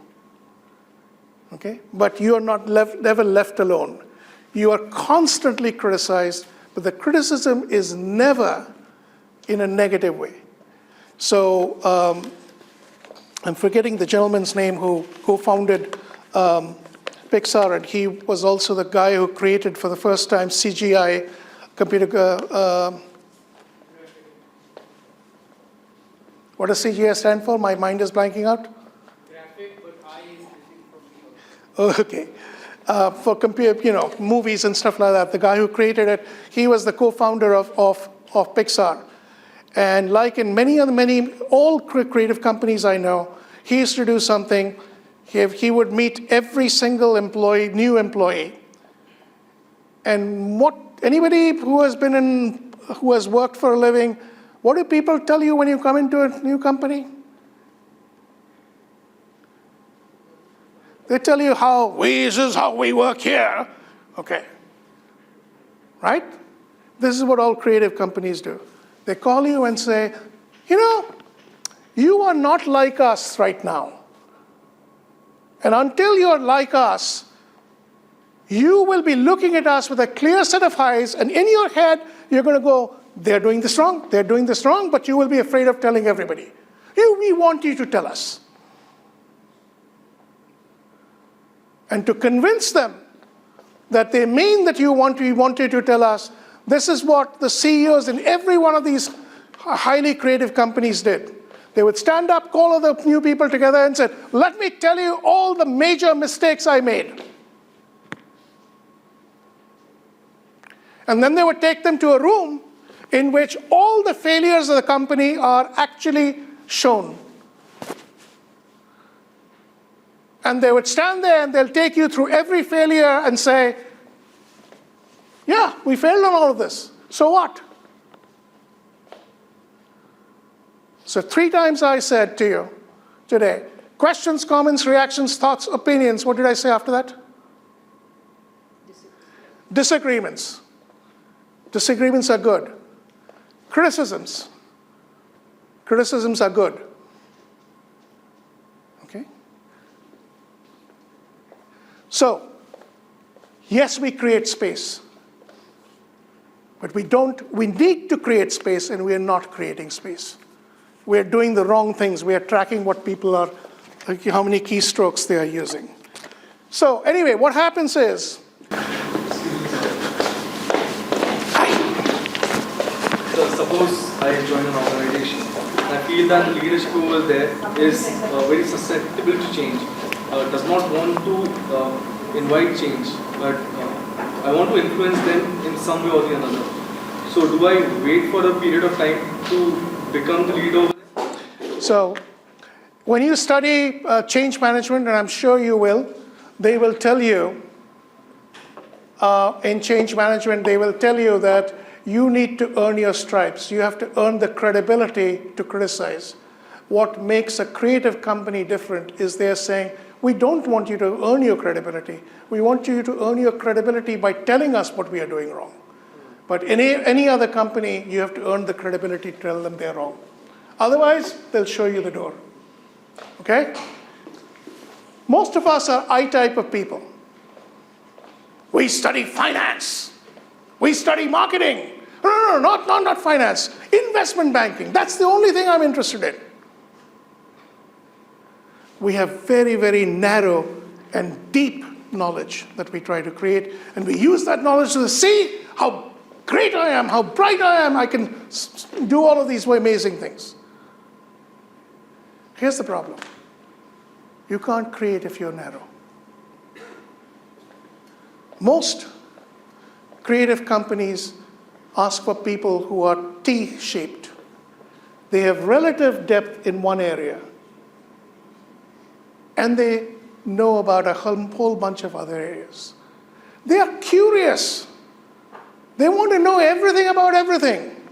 Okay? But you are not never left alone. You are constantly criticized, but the criticism is never in a negative way. So I'm forgetting the gentleman's name who co-founded Pixar, and he was also the guy who created for the first time CGI computer. What does CGI stand for? My mind is blanking out. Graphic, but I is missing from here. Okay. For movies and stuff like that, the guy who created it, he was the co-founder of Pixar. And like in all creative companies I know, he used to do something. He would meet every single new employee. And anybody who has worked for a living, what do people tell you when you come into a new company? They tell you this is how we work here. Okay. Right? This is what all creative companies do. They call you and say, you are not like us right now. And until you're like us, you will be looking at us with a clear set of eyes, and in your head, you're going to go, they're doing this wrong, but you will be afraid of telling everybody. We want you to tell us. And to convince them that they mean that we want you to tell us, this is what the CEOs in every one of these highly creative companies did. They would stand up, call all the new people together and say, let me tell you all the major mistakes I made. And then they would take them to a room in which all the failures of the company are actually shown. And they would stand there and they'll take you through every failure and say, yeah, we failed on all of this. So what? So 3 times I said to you today, questions, comments, reactions, thoughts, opinions. What did I say after that? Disagreements. Disagreements are good. Criticisms. Criticisms are good. Okay? So, yes, we create space. But we need to create space, and we are not creating space. We're doing the wrong things. We are tracking what people are, how many keystrokes they are using. So anyway, what happens is, suppose I join an organization, and I feel that the leadership over there is very susceptible to change, does not want to invite change, but I want to influence them in some way or the another. So do I wait for a period of time to become the leader over there? So when you study change management, and I'm sure you will, they will tell you, in change management, they will tell you that you need to earn your stripes. You have to earn the credibility to criticize. What makes a creative company different is they're saying, we don't want you to earn your credibility. We want you to earn your credibility by telling us what we are doing wrong. But in any other company, you have to earn the credibility to tell them they're wrong. Otherwise, they'll show you the door. Okay? Most of us are I type of people. We study finance. We study marketing. No, not finance. Investment banking. That's the only thing I'm interested in. We have very, very narrow and deep knowledge that we try to create, and we use that knowledge to see how great I am, how bright I am, I can do all of these amazing things. Here's the problem. You can't create if you're narrow. Most creative companies ask for people who are T-shaped. They have relative depth in one area, and they know about a whole bunch of other areas. They are curious. They want to know everything about everything.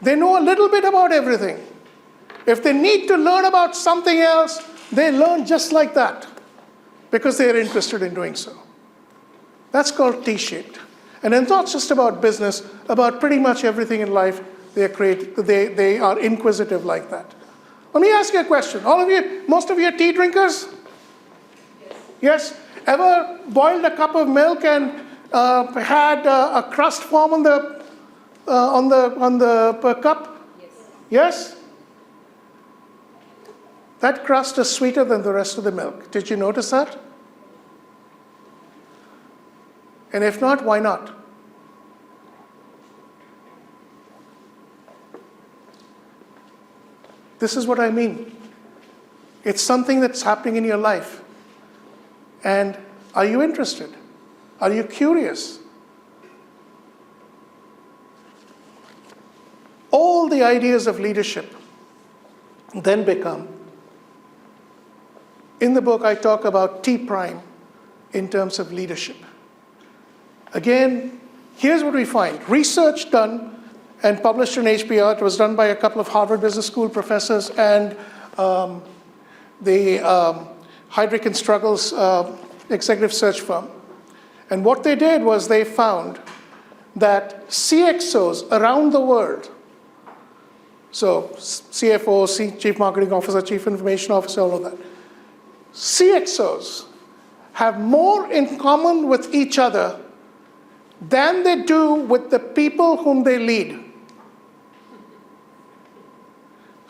They know a little bit about everything. If they need to learn about something else, they learn just like that because they are interested in doing so. That's called T-shaped. And it's not just about business, about pretty much everything in life, they are inquisitive like that. Let me ask you a question. All of you, most of you are tea drinkers? Yes? Ever boiled a cup of milk and had a crust form on the cup? Yes? That crust is sweeter than the rest of the milk. Did you notice that? And if not, why not? This is what I mean. It's something that's happening in your life. And are you interested? Are you curious? All the ideas of leadership then become, in the book I talk about T prime in terms of leadership. Again, here's what we find. Research done and published in HBR. It was done by a couple of Harvard Business School professors and the Heidrick and Struggles executive search firm. And what they did was they found that CXOs around the world, so CFO, Chief Marketing Officer, Chief Information Officer, all of that, CXOs have more in common with each other than they do with the people whom they lead.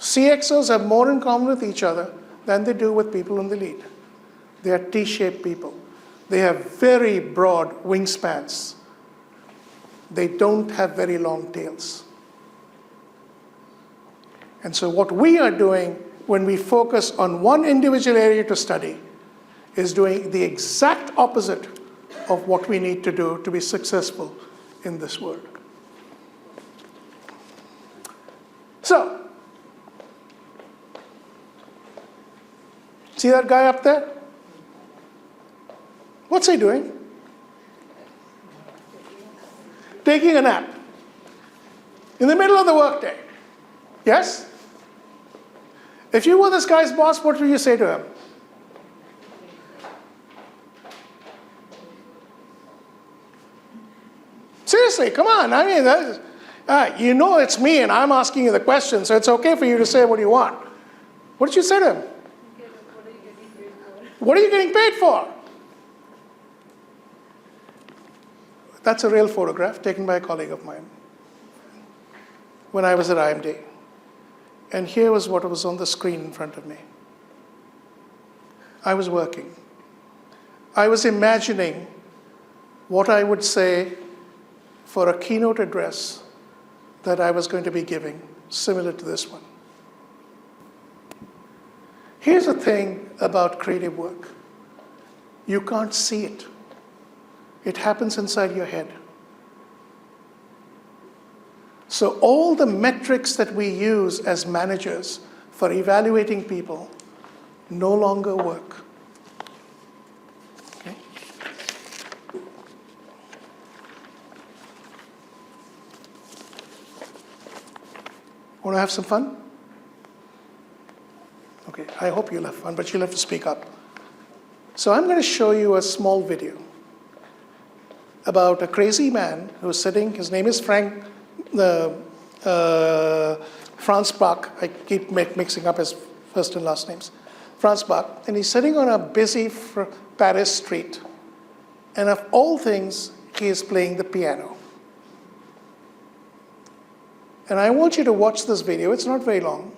CXOs have more in common with each other than they do with people whom they lead. They are T-shaped people. They have very broad wingspans. They don't have very long tails. And so what we are doing when we focus on one individual area to study is doing the exact opposite of what we need to do to be successful in this world. So, see that guy up there? What's he doing? Taking a nap. In the middle of the workday. Yes? If you were this guy's boss, what would you say to him? Seriously, come on. I mean, you know it's me and I'm asking you the question, so it's okay for you to say what you want. What did you say to him? What are you getting paid for? That's a real photograph taken by a colleague of mine when I was at IMD. And here was what was on the screen in front of me. I was working. I was imagining what I would say for a keynote address that I was going to be giving, similar to this one. Here's the thing about creative work. You can't see it. It happens inside your head. So all the metrics that we use as managers for evaluating people no longer work. Okay? Want to have some fun? Okay, I hope you'll have fun, but you'll have to speak up. So I'm going to show you a small video about a crazy man who's sitting. His name is Franz Bach. I keep mixing up his first and last names. Franz Bach. And he's sitting on a busy Paris street. And of all things, he is playing the piano. And I want you to watch this video. It's not very long.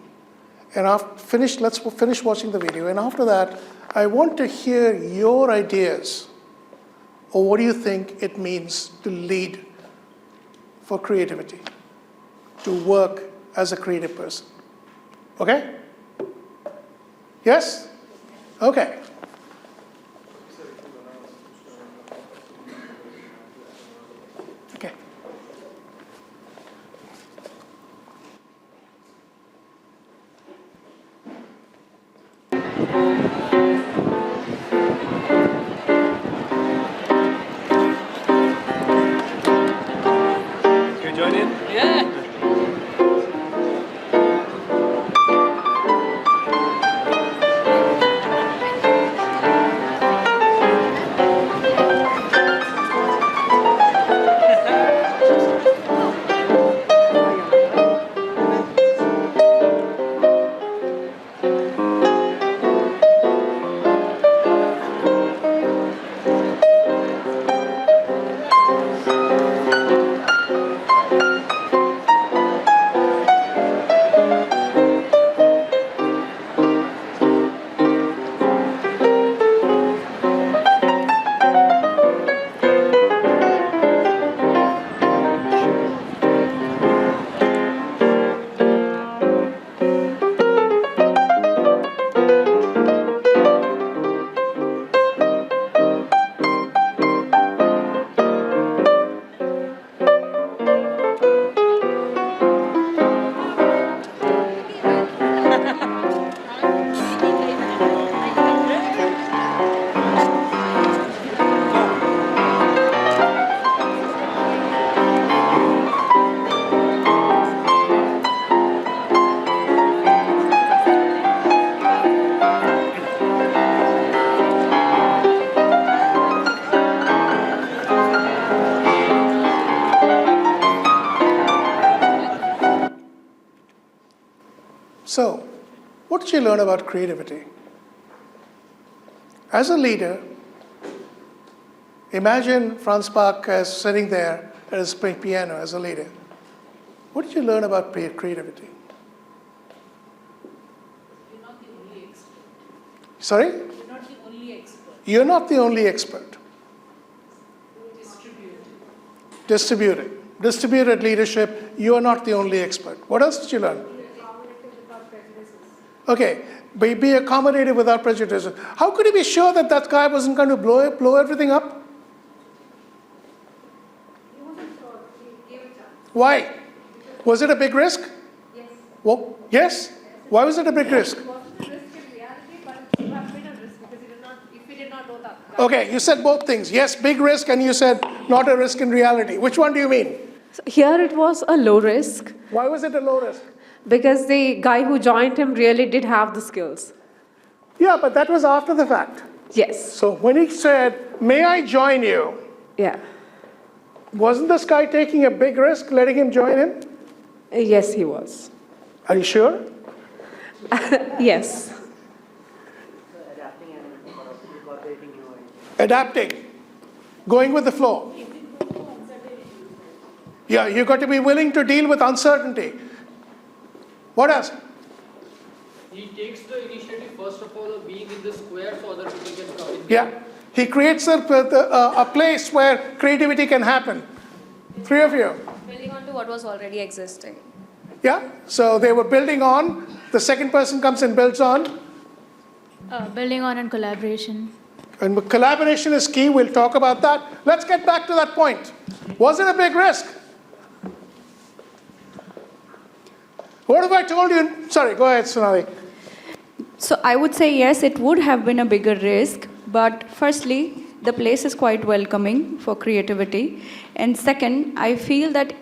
And let's finish watching the video. And after that, I want to hear your ideas. Or what do you think it means to lead for creativity, to work as a creative person? Okay? Yes? Okay. Okay. Can you join in? Yeah. So, what did you learn about creativity? As a leader, imagine Franz Bach as sitting there at his piano as a leader. What did you learn about creativity? You're not the only expert. Sorry? You're not the only expert. You're not the only expert. Distributed. Distributed leadership, you are not the only expert. What else did you learn? Okay, be accommodative without prejudice. How could you be sure that that guy wasn't going to blow everything up? He wasn't sure, he gave a chance. Why? Was it a big risk? Yes. Well, yes? Why was it a big risk? It wasn't a risk in reality, but it would have been a risk because if he did not know that. Okay, you said both things. Yes, big risk, and you said not a risk in reality. Which one do you mean? So here it was a low risk Why was it a low risk? because the guy who joined him really did have the skills. Yeah, but that was after the fact. Yes. So when he said, may I join you, Yeah. wasn't this guy taking a big risk letting him join him? Yes, he was. Are you sure? Yes. Adapting and sort of incorporating new ideas. Adapting, going with the flow. Yeah, you've got to be willing to deal with uncertainty. What else? He takes the initiative, first of all, of being in the square so other people can come in. Yeah, he creates a place where creativity can happen. Three of you. Building on to to what was already existing. Yeah, so they were building on, the second person comes and builds on, Building on and collaboration. and collaboration is key, we'll talk about that. Let's get back to that point. Was it a big risk? What have I told you? Sorry, go ahead, Sonali. So I would say yes, it would have been a bigger risk, but firstly, the place is quite welcoming for creativity. And second, I feel that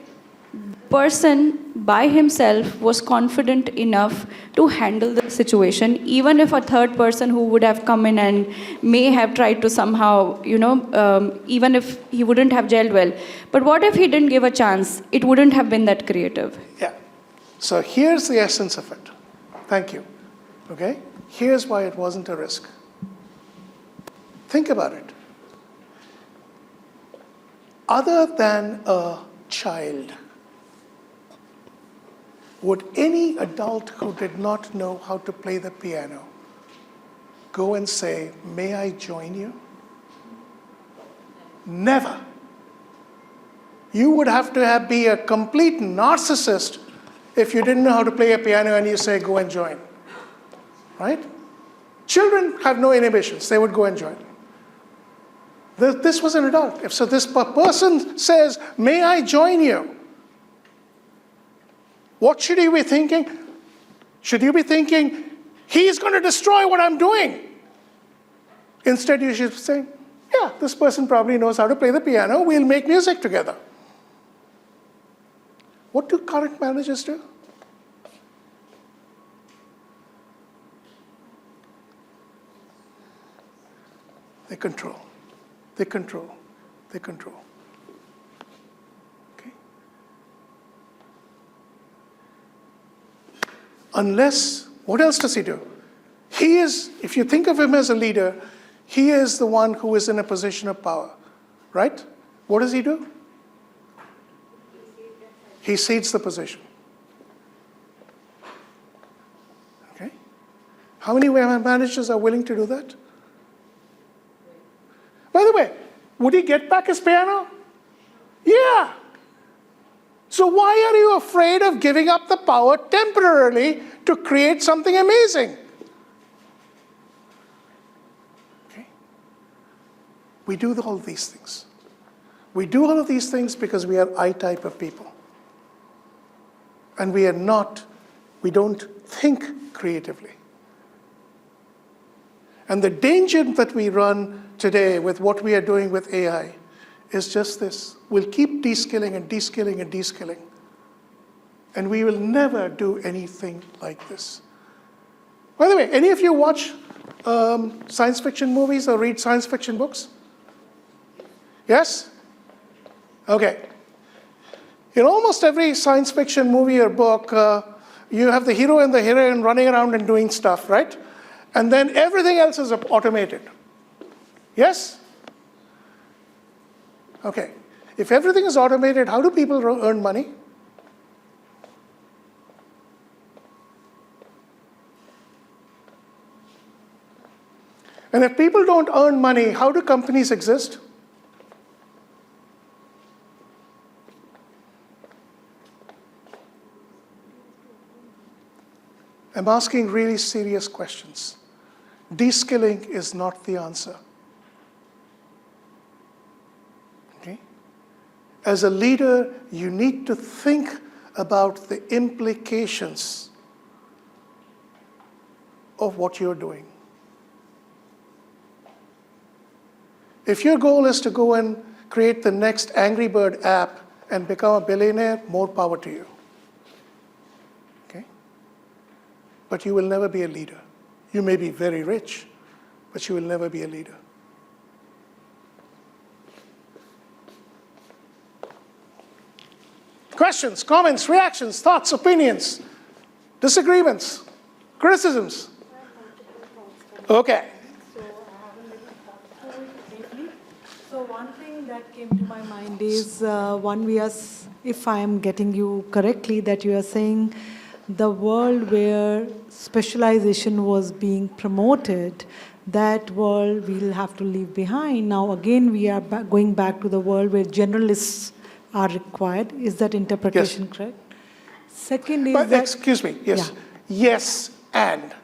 person by himself was confident enough to handle the situation, even if a third person who would have come in and may have tried to somehow, even if he wouldn't have gelled well. But what if he didn't give a chance? It wouldn't have been that creative. Yeah. So here's the essence of it. Thank you. Okay? Here's why it wasn't a risk. Think about it. Other than a child, would any adult who did not know how to play the piano go and say, "May I join you?" Never. You would have to be a complete narcissist if you didn't know how to play a piano and you say, "Go and join." Right? Children have no inhibitions. They would go and join. This was an adult. If so, this person says, "May I join you?" What should you be thinking? Should you be thinking, he's going to destroy what I'm doing? Instead, you should say, yeah, this person probably knows how to play the piano. We'll make music together. What do current managers do? They control. They control. They control. Okay? Unless, what else does he do? He is, if you think of him as a leader, he is the one who is in a position of power, right? What does he do? He cedes the position. Okay? How many managers are willing to do that? By the way, would he get back his piano? Yeah. So why are you afraid of giving up the power temporarily to create something amazing? Okay. We do all these things. We do all of these things because we are I type of people. And we don't think creatively. And the danger that we run today with what we are doing with AI is just this. We'll keep de-skilling and de-skilling and de-skilling. And we will never do anything like this. By the way, any of you watch science fiction movies or read science fiction books? Yes? Okay. In almost every science fiction movie or book, you have the hero and the heroine running around and doing stuff, right? And then everything else is automated. Yes? Okay. If everything is automated, how do people earn money? And if people don't earn money, how do companies exist? I'm asking really serious questions. De-skilling is not the answer. Okay? As a leader, you need to think about the implications of what you're doing. If your goal is to go and create the next Angry Bird app and become a billionaire, more power to you. Okay? But you will never be a leader. You may be very rich, but you will never be a leader. Questions, comments, reactions, thoughts, opinions, disagreements, criticisms? Okay. So I have a little thought to it briefly. So one thing that came to my mind is if I am getting you correctly, that you are saying the world where specialization was being promoted, that world we'll have to leave behind. Now again, we are going back to the world where generalists are required. Is that interpretation correct? Second is But that... excuse me, yes. Yeah. Yes, and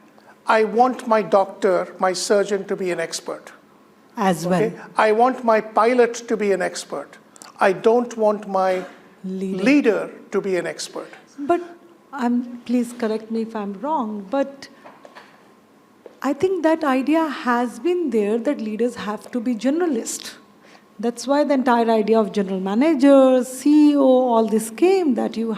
I want my doctor, my surgeon to be an expert. As well. Okay? I want my pilot to be an expert. I don't want my leader to be an expert. But please correct me if I'm wrong, but I think that idea has been there that leaders have to be generalist. That's why the entire idea of general managers, CEO, all this came, that you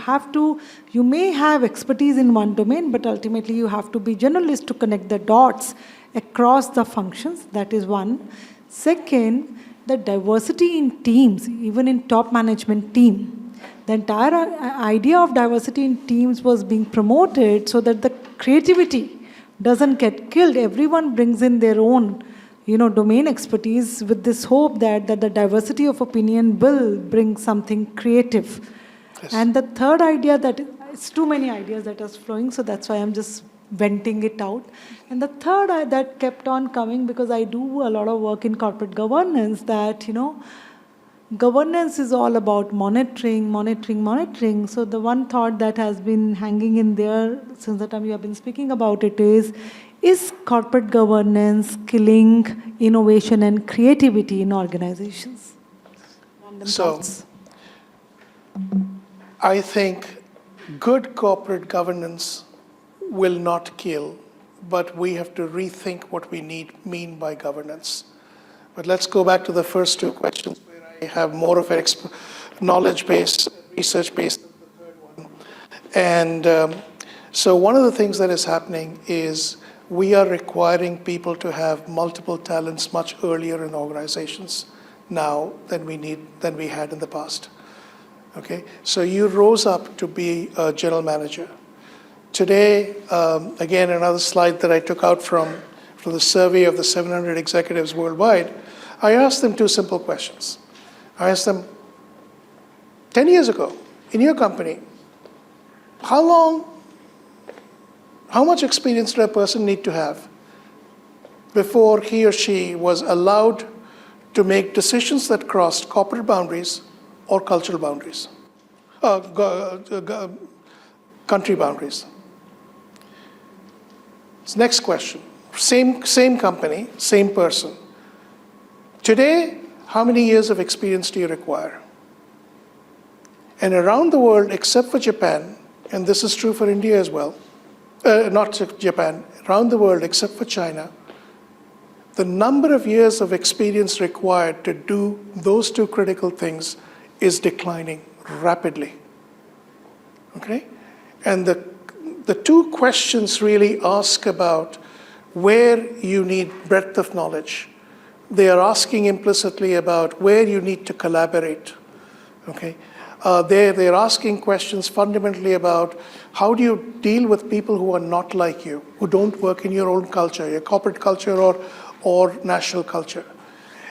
may have expertise in one domain, but ultimately you have to be generalist to connect the dots across the functions. That is one. Second, the diversity in teams, even in top management team. The entire idea of diversity in teams was being promoted so that the creativity doesn't get killed. Everyone brings in their own, domain expertise with this hope that the diversity of opinion will bring something creative. Yes. And the third idea, that it's too many ideas that are flowing, so that's why I'm just venting it out. And the third that kept on coming, because I do a lot of work in corporate governance, that, governance is all about monitoring. So the one thought that has been hanging in there since the time you have been speaking about it is corporate governance killing innovation and creativity in organizations? So, I think good corporate governance will not kill, but we have to rethink what we mean by governance. But let's go back to the first two questions, where I have more of an knowledge-based, research-based than the third one. And so one of the things that is happening is we are requiring people to have multiple talents much earlier in organizations now than we had in the past. Okay, so you rose up to be a general manager. Today, again, another slide that I took out from the survey of the 700 executives worldwide, I asked them two simple questions. I asked them, 10 years ago, in your company, how much experience did a person need to have before he or she was allowed to make decisions that crossed corporate boundaries or cultural boundaries, country boundaries? Next question, same company, same person. Today, how many years of experience do you require? And around the world, except for Japan, and this is true for India as well, not Japan, around the world except for China, the number of years of experience required to do those two critical things is declining rapidly. Okay? And the two questions really ask about where you need breadth of knowledge. They are asking implicitly about where you need to collaborate. Okay? They're asking questions fundamentally about how do you deal with people who are not like you, who don't work in your own culture, your corporate culture or national culture.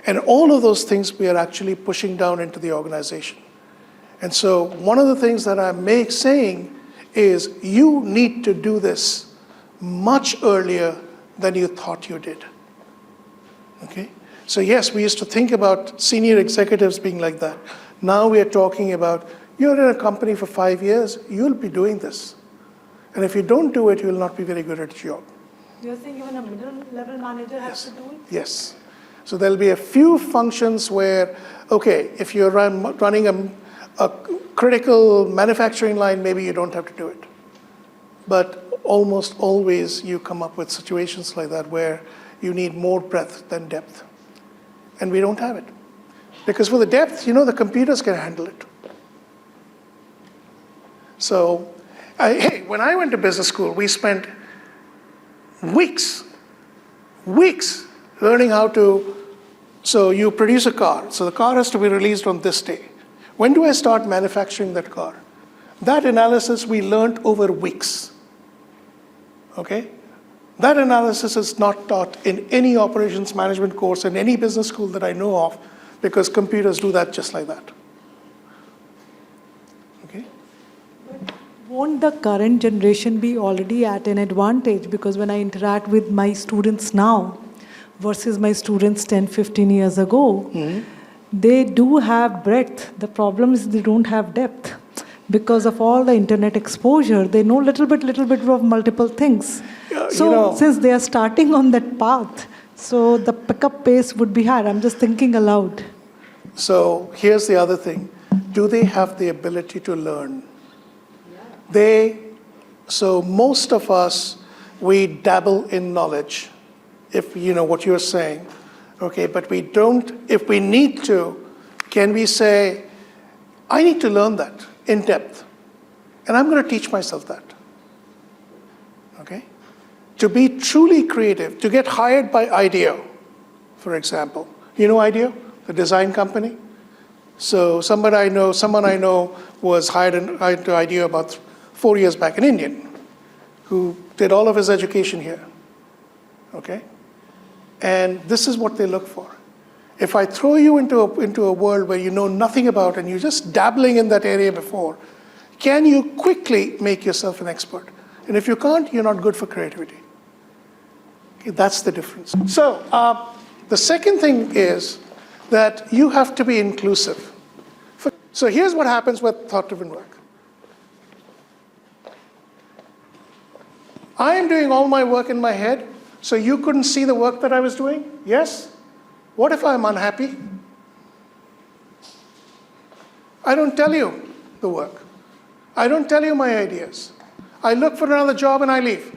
And all of those things we are actually pushing down into the organization. And so one of the things that I'm saying is you need to do this much earlier than you thought you did. Okay? So yes, we used to think about senior executives being like that. Now we are talking about, you're in a company for 5 years, you'll be doing this. And if you don't do it, you will not be very good at your job. You're saying even a middle-level manager has to do it? Yes. So there'll be a few functions where, okay, if you're running a critical manufacturing line, maybe you don't have to do it. But almost always you come up with situations like that where you need more breadth than depth. And we don't have it. Because for the depth, the computers can handle it. So, when I went to business school, we spent weeks learning how to, so you produce a car. So the car has to be released on this day. When do I start manufacturing that car? That analysis we learned over weeks. Okay? That analysis is not taught in any operations management course in any business school that I know of, because computers do that just like that. Okay? Won't the current generation be already at an advantage? Because when I interact with my students now versus my students 10, 15 years ago, they do have breadth. The problem is they don't have depth. Because of all the internet exposure, they know little bit of multiple things. So since they are starting on that path, so the pickup pace would be hard. I'm just thinking aloud. So here's the other thing. Do they have the ability to learn? So most of us, we dabble in knowledge, if you know what you're saying, okay, but we don't, if we need to, can we say, I need to learn that in depth, and I'm going to teach myself that, okay? To be truly creative, to get hired by IDEO, for example. You know IDEO, the design company? So someone I know was hired to IDEO about 4 years back, an Indian, who did all of his education here, okay? And this is what they look for. If I throw you into a world where you know nothing about and you're just dabbling in that area before, can you quickly make yourself an expert? And if you can't, you're not good for creativity. Okay, that's the difference. So the second thing is that you have to be inclusive. So here's what happens with thought-driven work. I am doing all my work in my head, so you couldn't see the work that I was doing? Yes? What if I'm unhappy? I don't tell you the work. I don't tell you my ideas. I look for another job and I leave.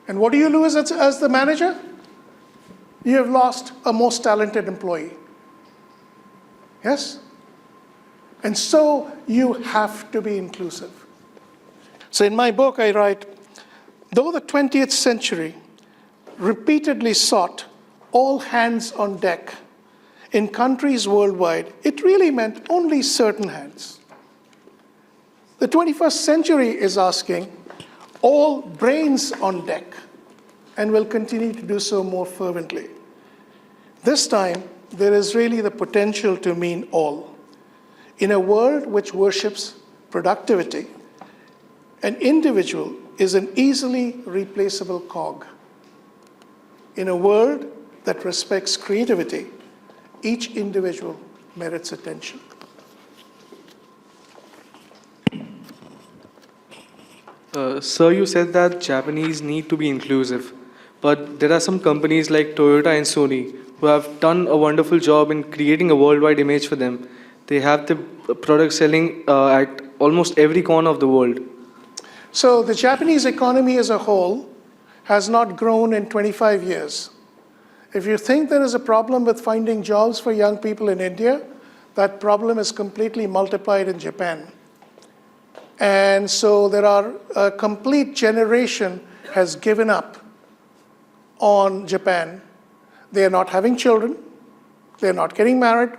And what do you lose as the manager? You have lost a most talented employee. Yes? And so you have to be inclusive. So in my book, I write, though the 20th century repeatedly sought all hands on deck in countries worldwide, it really meant only certain hands. The 21st century is asking all brains on deck and will continue to do so more fervently. This time, there is really the potential to mean all. In a world which worships productivity, an individual is an easily replaceable cog. In a world that respects creativity, each individual merits attention. Sir, you said that Japanese need to be inclusive, but there are some companies like Toyota and Sony who have done a wonderful job in creating a worldwide image for them. They have the product selling at almost every corner of the world. So the Japanese economy as a whole has not grown in 25 years. If you think there is a problem with finding jobs for young people in India, that problem is completely multiplied in Japan. And so there are a complete generation has given up on Japan. They are not having children. They're not getting married.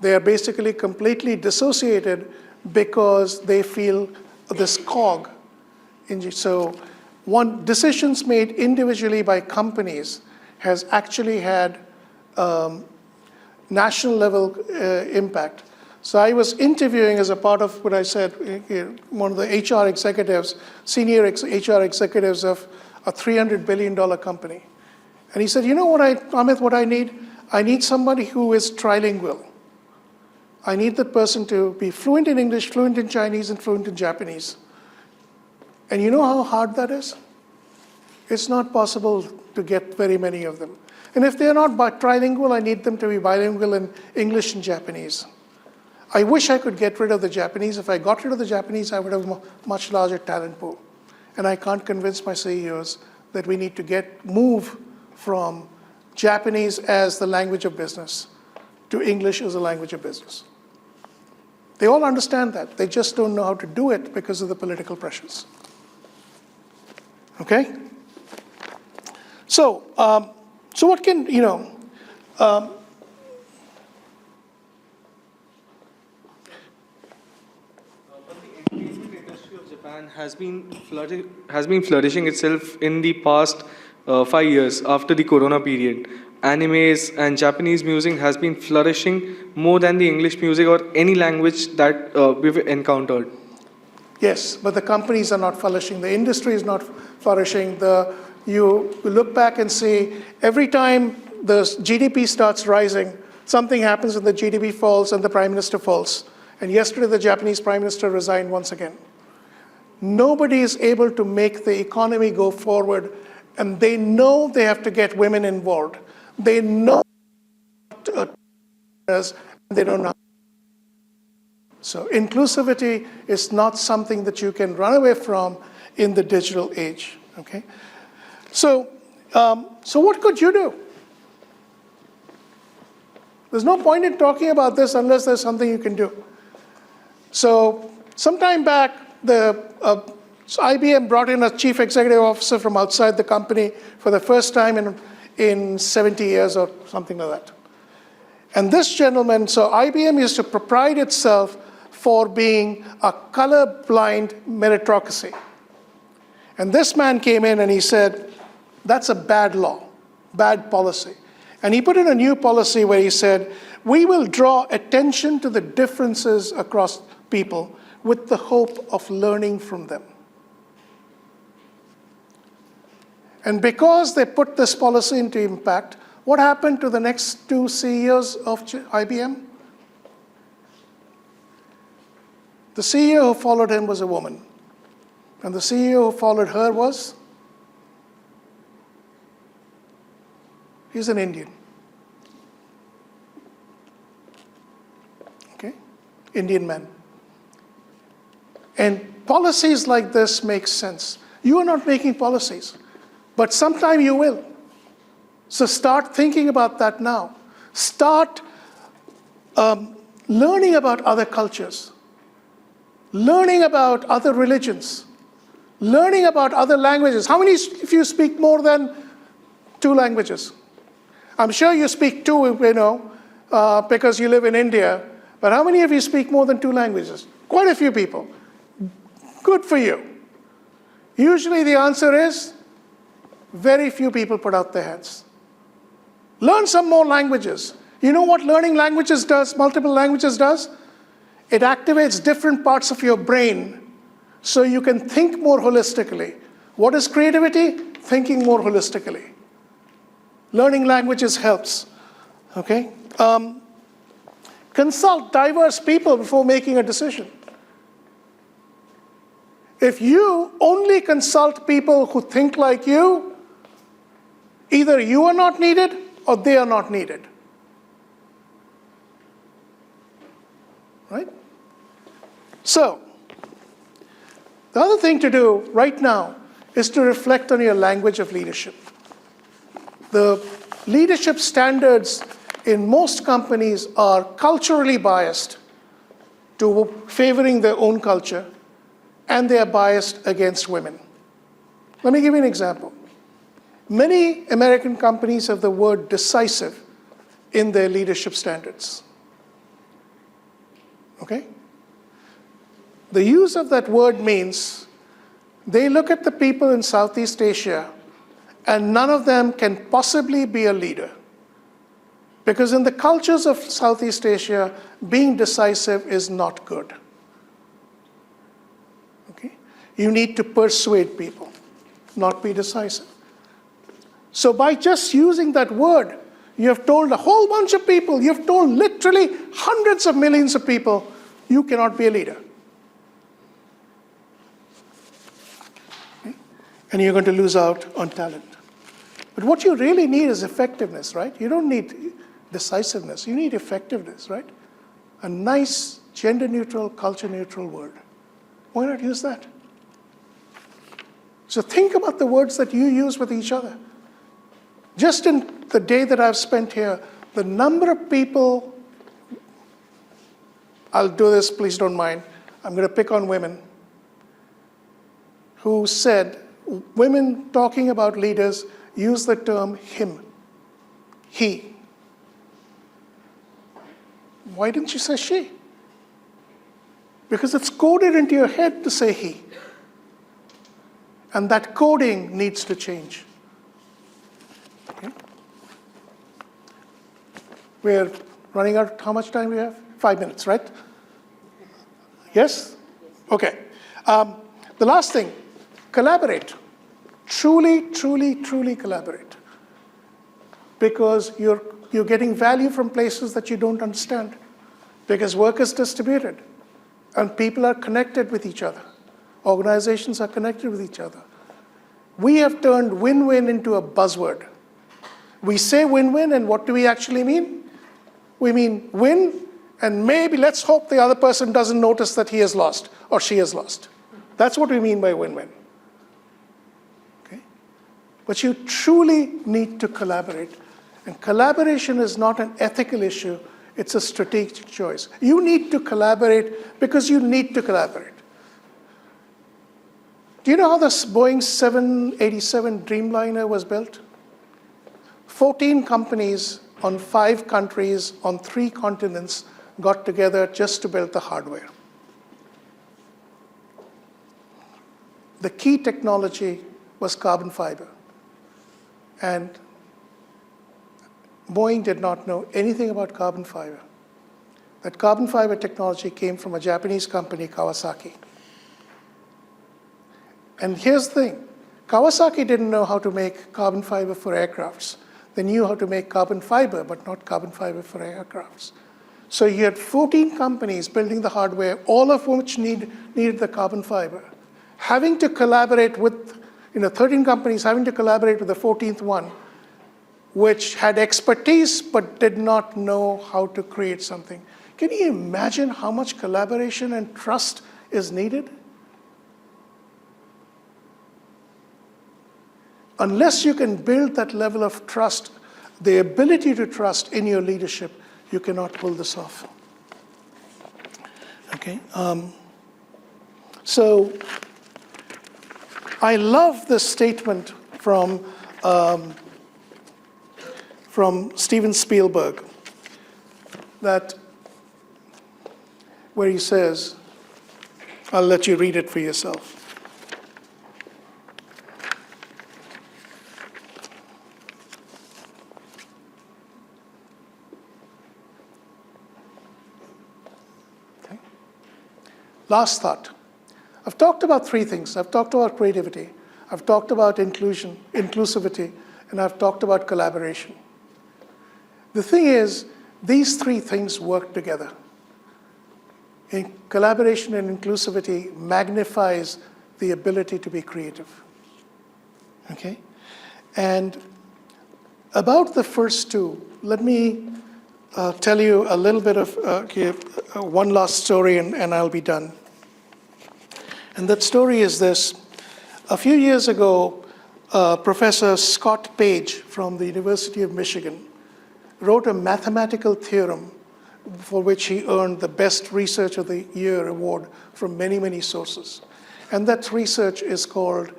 They are basically completely dissociated because they feel this cog. So decisions made individually by companies has actually had national level impact. So I was interviewing as a part of what I said, one of the HR executives, senior HR executives of a $300 billion company. And he said, you know what, Amit, what I need? I need somebody who is trilingual. I need that person to be fluent in English, fluent in Chinese, and fluent in Japanese. And you know how hard that is? It's not possible to get very many of them. And if they're not trilingual, I need them to be bilingual in English and Japanese. I wish I could get rid of the Japanese. If I got rid of the Japanese, I would have a much larger talent pool. And I can't convince my CEOs that we need to move from Japanese as the language of business to English as a language of business. They all understand that. They just don't know how to do it because of the political pressures. Okay? So what can, Japan has been flourishing itself in the past 5 years after the Corona period. Animes and Japanese music has been flourishing more than the English music or any language that we've encountered. Yes, but the companies are not flourishing. The industry is not flourishing. You look back and see every time the GDP starts rising, something happens and the GDP falls and the Prime Minister falls. And yesterday the Japanese Prime Minister resigned once again. Nobody is able to make the economy go forward, and they know they have to get women involved. They know they don't know. So inclusivity is not something that you can run away from in the digital age, okay? So what could you do? There's no point in talking about this unless there's something you can do. So some time back, IBM brought in a chief executive officer from outside the company for the first time in 70 years or something like that. And this gentleman, so IBM used to pride itself for being a color-blind meritocracy. And this man came in and he said, that's a bad law, bad policy. And he put in a new policy where he said, we will draw attention to the differences across people with the hope of learning from them. And because they put this policy into impact, what happened to the next two CEOs of IBM? The CEO who followed him was a woman. And the CEO who followed her was? He's an Indian. Okay? Indian man. And policies like this make sense. You are not making policies, but sometime you will. So start thinking about that now. Start learning about other cultures, learning about other religions, learning about other languages. How many of you speak more than 2 languages? I'm sure you speak 2, because you live in India, but how many of you speak more than 2 languages? Quite a few people. Good for you. Usually the answer is very few people put out their hands. Learn some more languages. You know what learning languages does, multiple languages does? It activates different parts of your brain so you can think more holistically. What is creativity? Thinking more holistically. Learning languages helps, okay? Consult diverse people before making a decision. If you only consult people who think like you, either you are not needed or they are not needed. Right? So, the other thing to do right now is to reflect on your language of leadership. The leadership standards in most companies are culturally biased to favoring their own culture, and they are biased against women. Let me give you an example. Many American companies have the word decisive in their leadership standards. Okay? The use of that word means they look at the people in Southeast Asia and none of them can possibly be a leader. Because in the cultures of Southeast Asia, being decisive is not good. Okay? You need to persuade people, not be decisive. So by just using that word, you have told a whole bunch of people, you have told literally hundreds of millions of people, you cannot be a leader. Okay? And you're going to lose out on talent. But what you really need is effectiveness, right? You don't need decisiveness, you need effectiveness, right? A nice, gender-neutral, culture-neutral word. Why not use that? So think about the words that you use with each other. Just in the day that I've spent here, the number of people, I'll do this, please don't mind, I'm going to pick on women, who said, women talking about leaders use the term him, he. Why didn't you say she? Because it's coded into your head to say he. And that coding needs to change. Okay? We're running out. How much time do we have? 5 minutes, right? Yes? Okay. The last thing, collaborate. Truly, truly, truly collaborate. because you're getting value from places that you don't understand, because work is distributed and people are connected with each other. Organizations are connected with each other. We have turned win-win into a buzzword. We say win-win, and what do we actually mean? We mean win, and maybe let's hope the other person doesn't notice that he has lost or she has lost. That's what we mean by win-win. Okay? But you truly need to collaborate. And collaboration is not an ethical issue, it's a strategic choice. You need to collaborate because you need to collaborate. Do you know how the Boeing 787 Dreamliner was built? 14 companies on 5 countries on 3 continents got together just to build the hardware. The key technology was carbon fiber. And Boeing did not know anything about carbon fiber. That carbon fiber technology came from a Japanese company, Kawasaki. And here's the thing, Kawasaki didn't know how to make carbon fiber for aircrafts. They knew how to make carbon fiber, but not carbon fiber for aircrafts. So you had 14 companies building the hardware, all of which needed the carbon fiber. Having to collaborate with, 13 companies having to collaborate with the 14th one, which had expertise but did not know how to create something. Can you imagine how much collaboration and trust is needed? Unless you can build that level of trust, the ability to trust in your leadership, you cannot pull this off. Okay. So I love this statement from Steven Spielberg, where he says, I'll let you read it for yourself. Okay. Last thought. I've talked about 3 things. I've talked about creativity, I've talked about inclusivity, and I've talked about collaboration. The thing is, these 3 things work together. Collaboration and inclusivity magnifies the ability to be creative. Okay? And about the first 2, let me tell you a little bit of one last story, and I'll be done. And that story is this. A few years ago, Professor Scott Page from the University of Michigan wrote a mathematical theorem for which he earned the Best Research of the Year award from many, many sources. And that research is called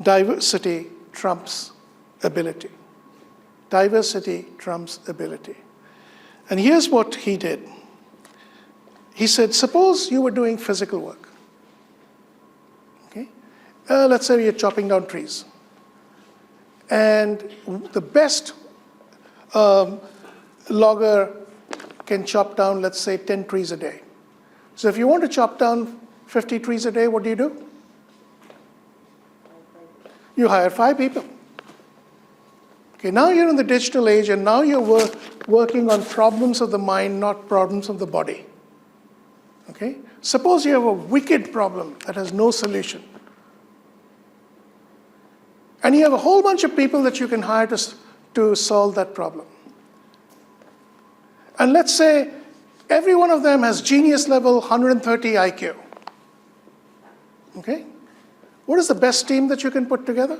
Diversity Trumps Ability. Diversity trumps ability. And here's what he did. He said, suppose you were doing physical work. Okay? Let's say you're chopping down trees. And the best logger can chop down, let's say, 10 trees a day. So if you want to chop down 50 trees a day, what do? You hire 5 people. Okay, now you're in the digital age, and now you're working on problems of the mind, not problems of the body. Okay? Suppose you have a wicked problem that has no solution. And you have a whole bunch of people that you can hire to solve that problem. And let's say every one of them has genius level 130 IQ. Okay? What is the best team that you can put together?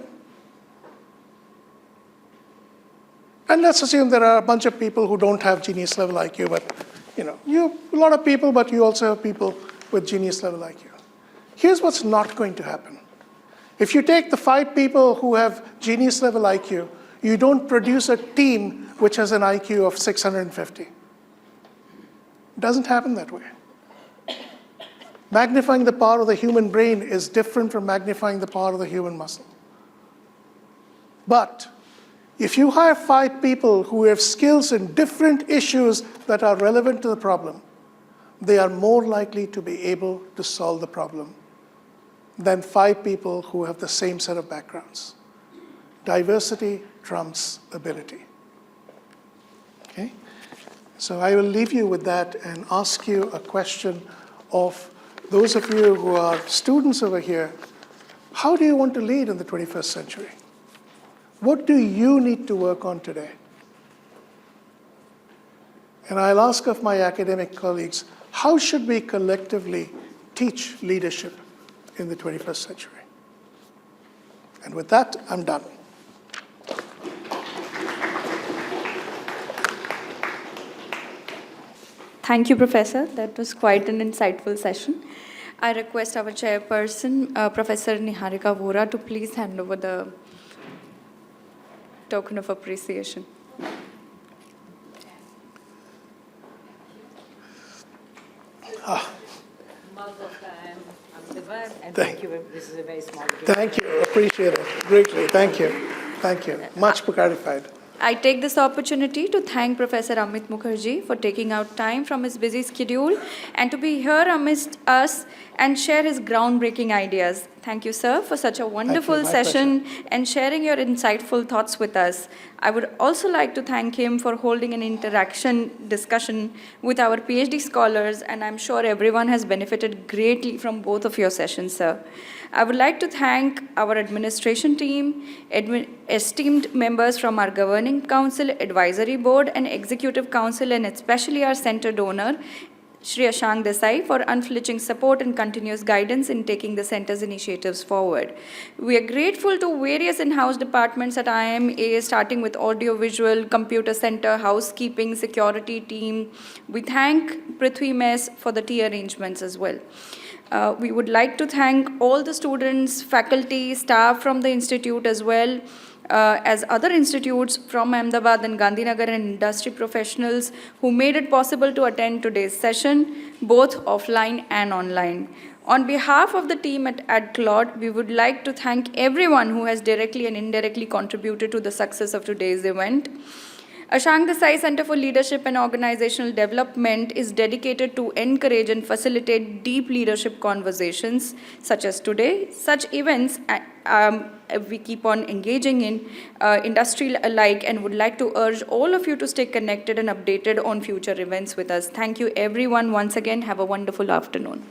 And let's assume there are a bunch of people who don't have genius level IQ, but you have a lot of people, but you also have people with genius level IQ. Here's what's not going to happen. If you take the 5 people who have genius level IQ, you don't produce a team which has an IQ of 650. It doesn't happen that way. Magnifying the power of the human brain is different from magnifying the power of the human muscle. But if you hire 5 people who have skills in different issues that are relevant to the problem, they are more likely to be able to solve the problem than 5 people who have the same set of backgrounds. Diversity trumps ability. Okay? So I will leave you with that and ask you a question of those of you who are students over here. How do you want to lead in the 21st century? What do you need to work on today? And I'll ask of my academic colleagues, how should we collectively teach leadership in the 21st century? And with that, I'm done. Thank you, Professor. That was quite an insightful session. I request our chairperson, Professor Niharika Vora, to please hand over the token of appreciation. And thank you. This is a very small gift. Thank you. Appreciate it greatly. Thank you. Thank you. Much gratified. I take this opportunity to thank Professor Amit Mukherjee for taking out time from his busy schedule and to be here amidst us and share his groundbreaking ideas. Thank you, sir, for such a wonderful session and sharing your insightful thoughts with us. I would also like to thank him for holding an interaction discussion with our PhD scholars, and I'm sure everyone has benefited greatly from both of your sessions, sir. I would like to thank our administration team, esteemed members from our Governing Council, Advisory Board, and Executive Council, and especially our center donor, Shri Ashank Desai, for unflinching support and continuous guidance in taking the center's initiatives forward. We are grateful to various in-house departments at IIM, starting with audiovisual, computer center, housekeeping, security team. We thank Prithvi Mess for the tea arrangements as well. We would like to thank all the students, faculty, staff from the institute as well, as other institutes from Ahmedabad and Gandhinagar and industry professionals who made it possible to attend today's session, both offline and online. On behalf of the team at ADCLOD, we would like to thank everyone who has directly and indirectly contributed to the success of today's event. Ashank Desai Centre for Leadership and Organisational Development is dedicated to encourage and facilitate deep leadership conversations such as today. Such events we keep on engaging in industry alike, and would like to urge all of you to stay connected and updated on future events with us. Thank you everyone once again. Have a wonderful afternoon.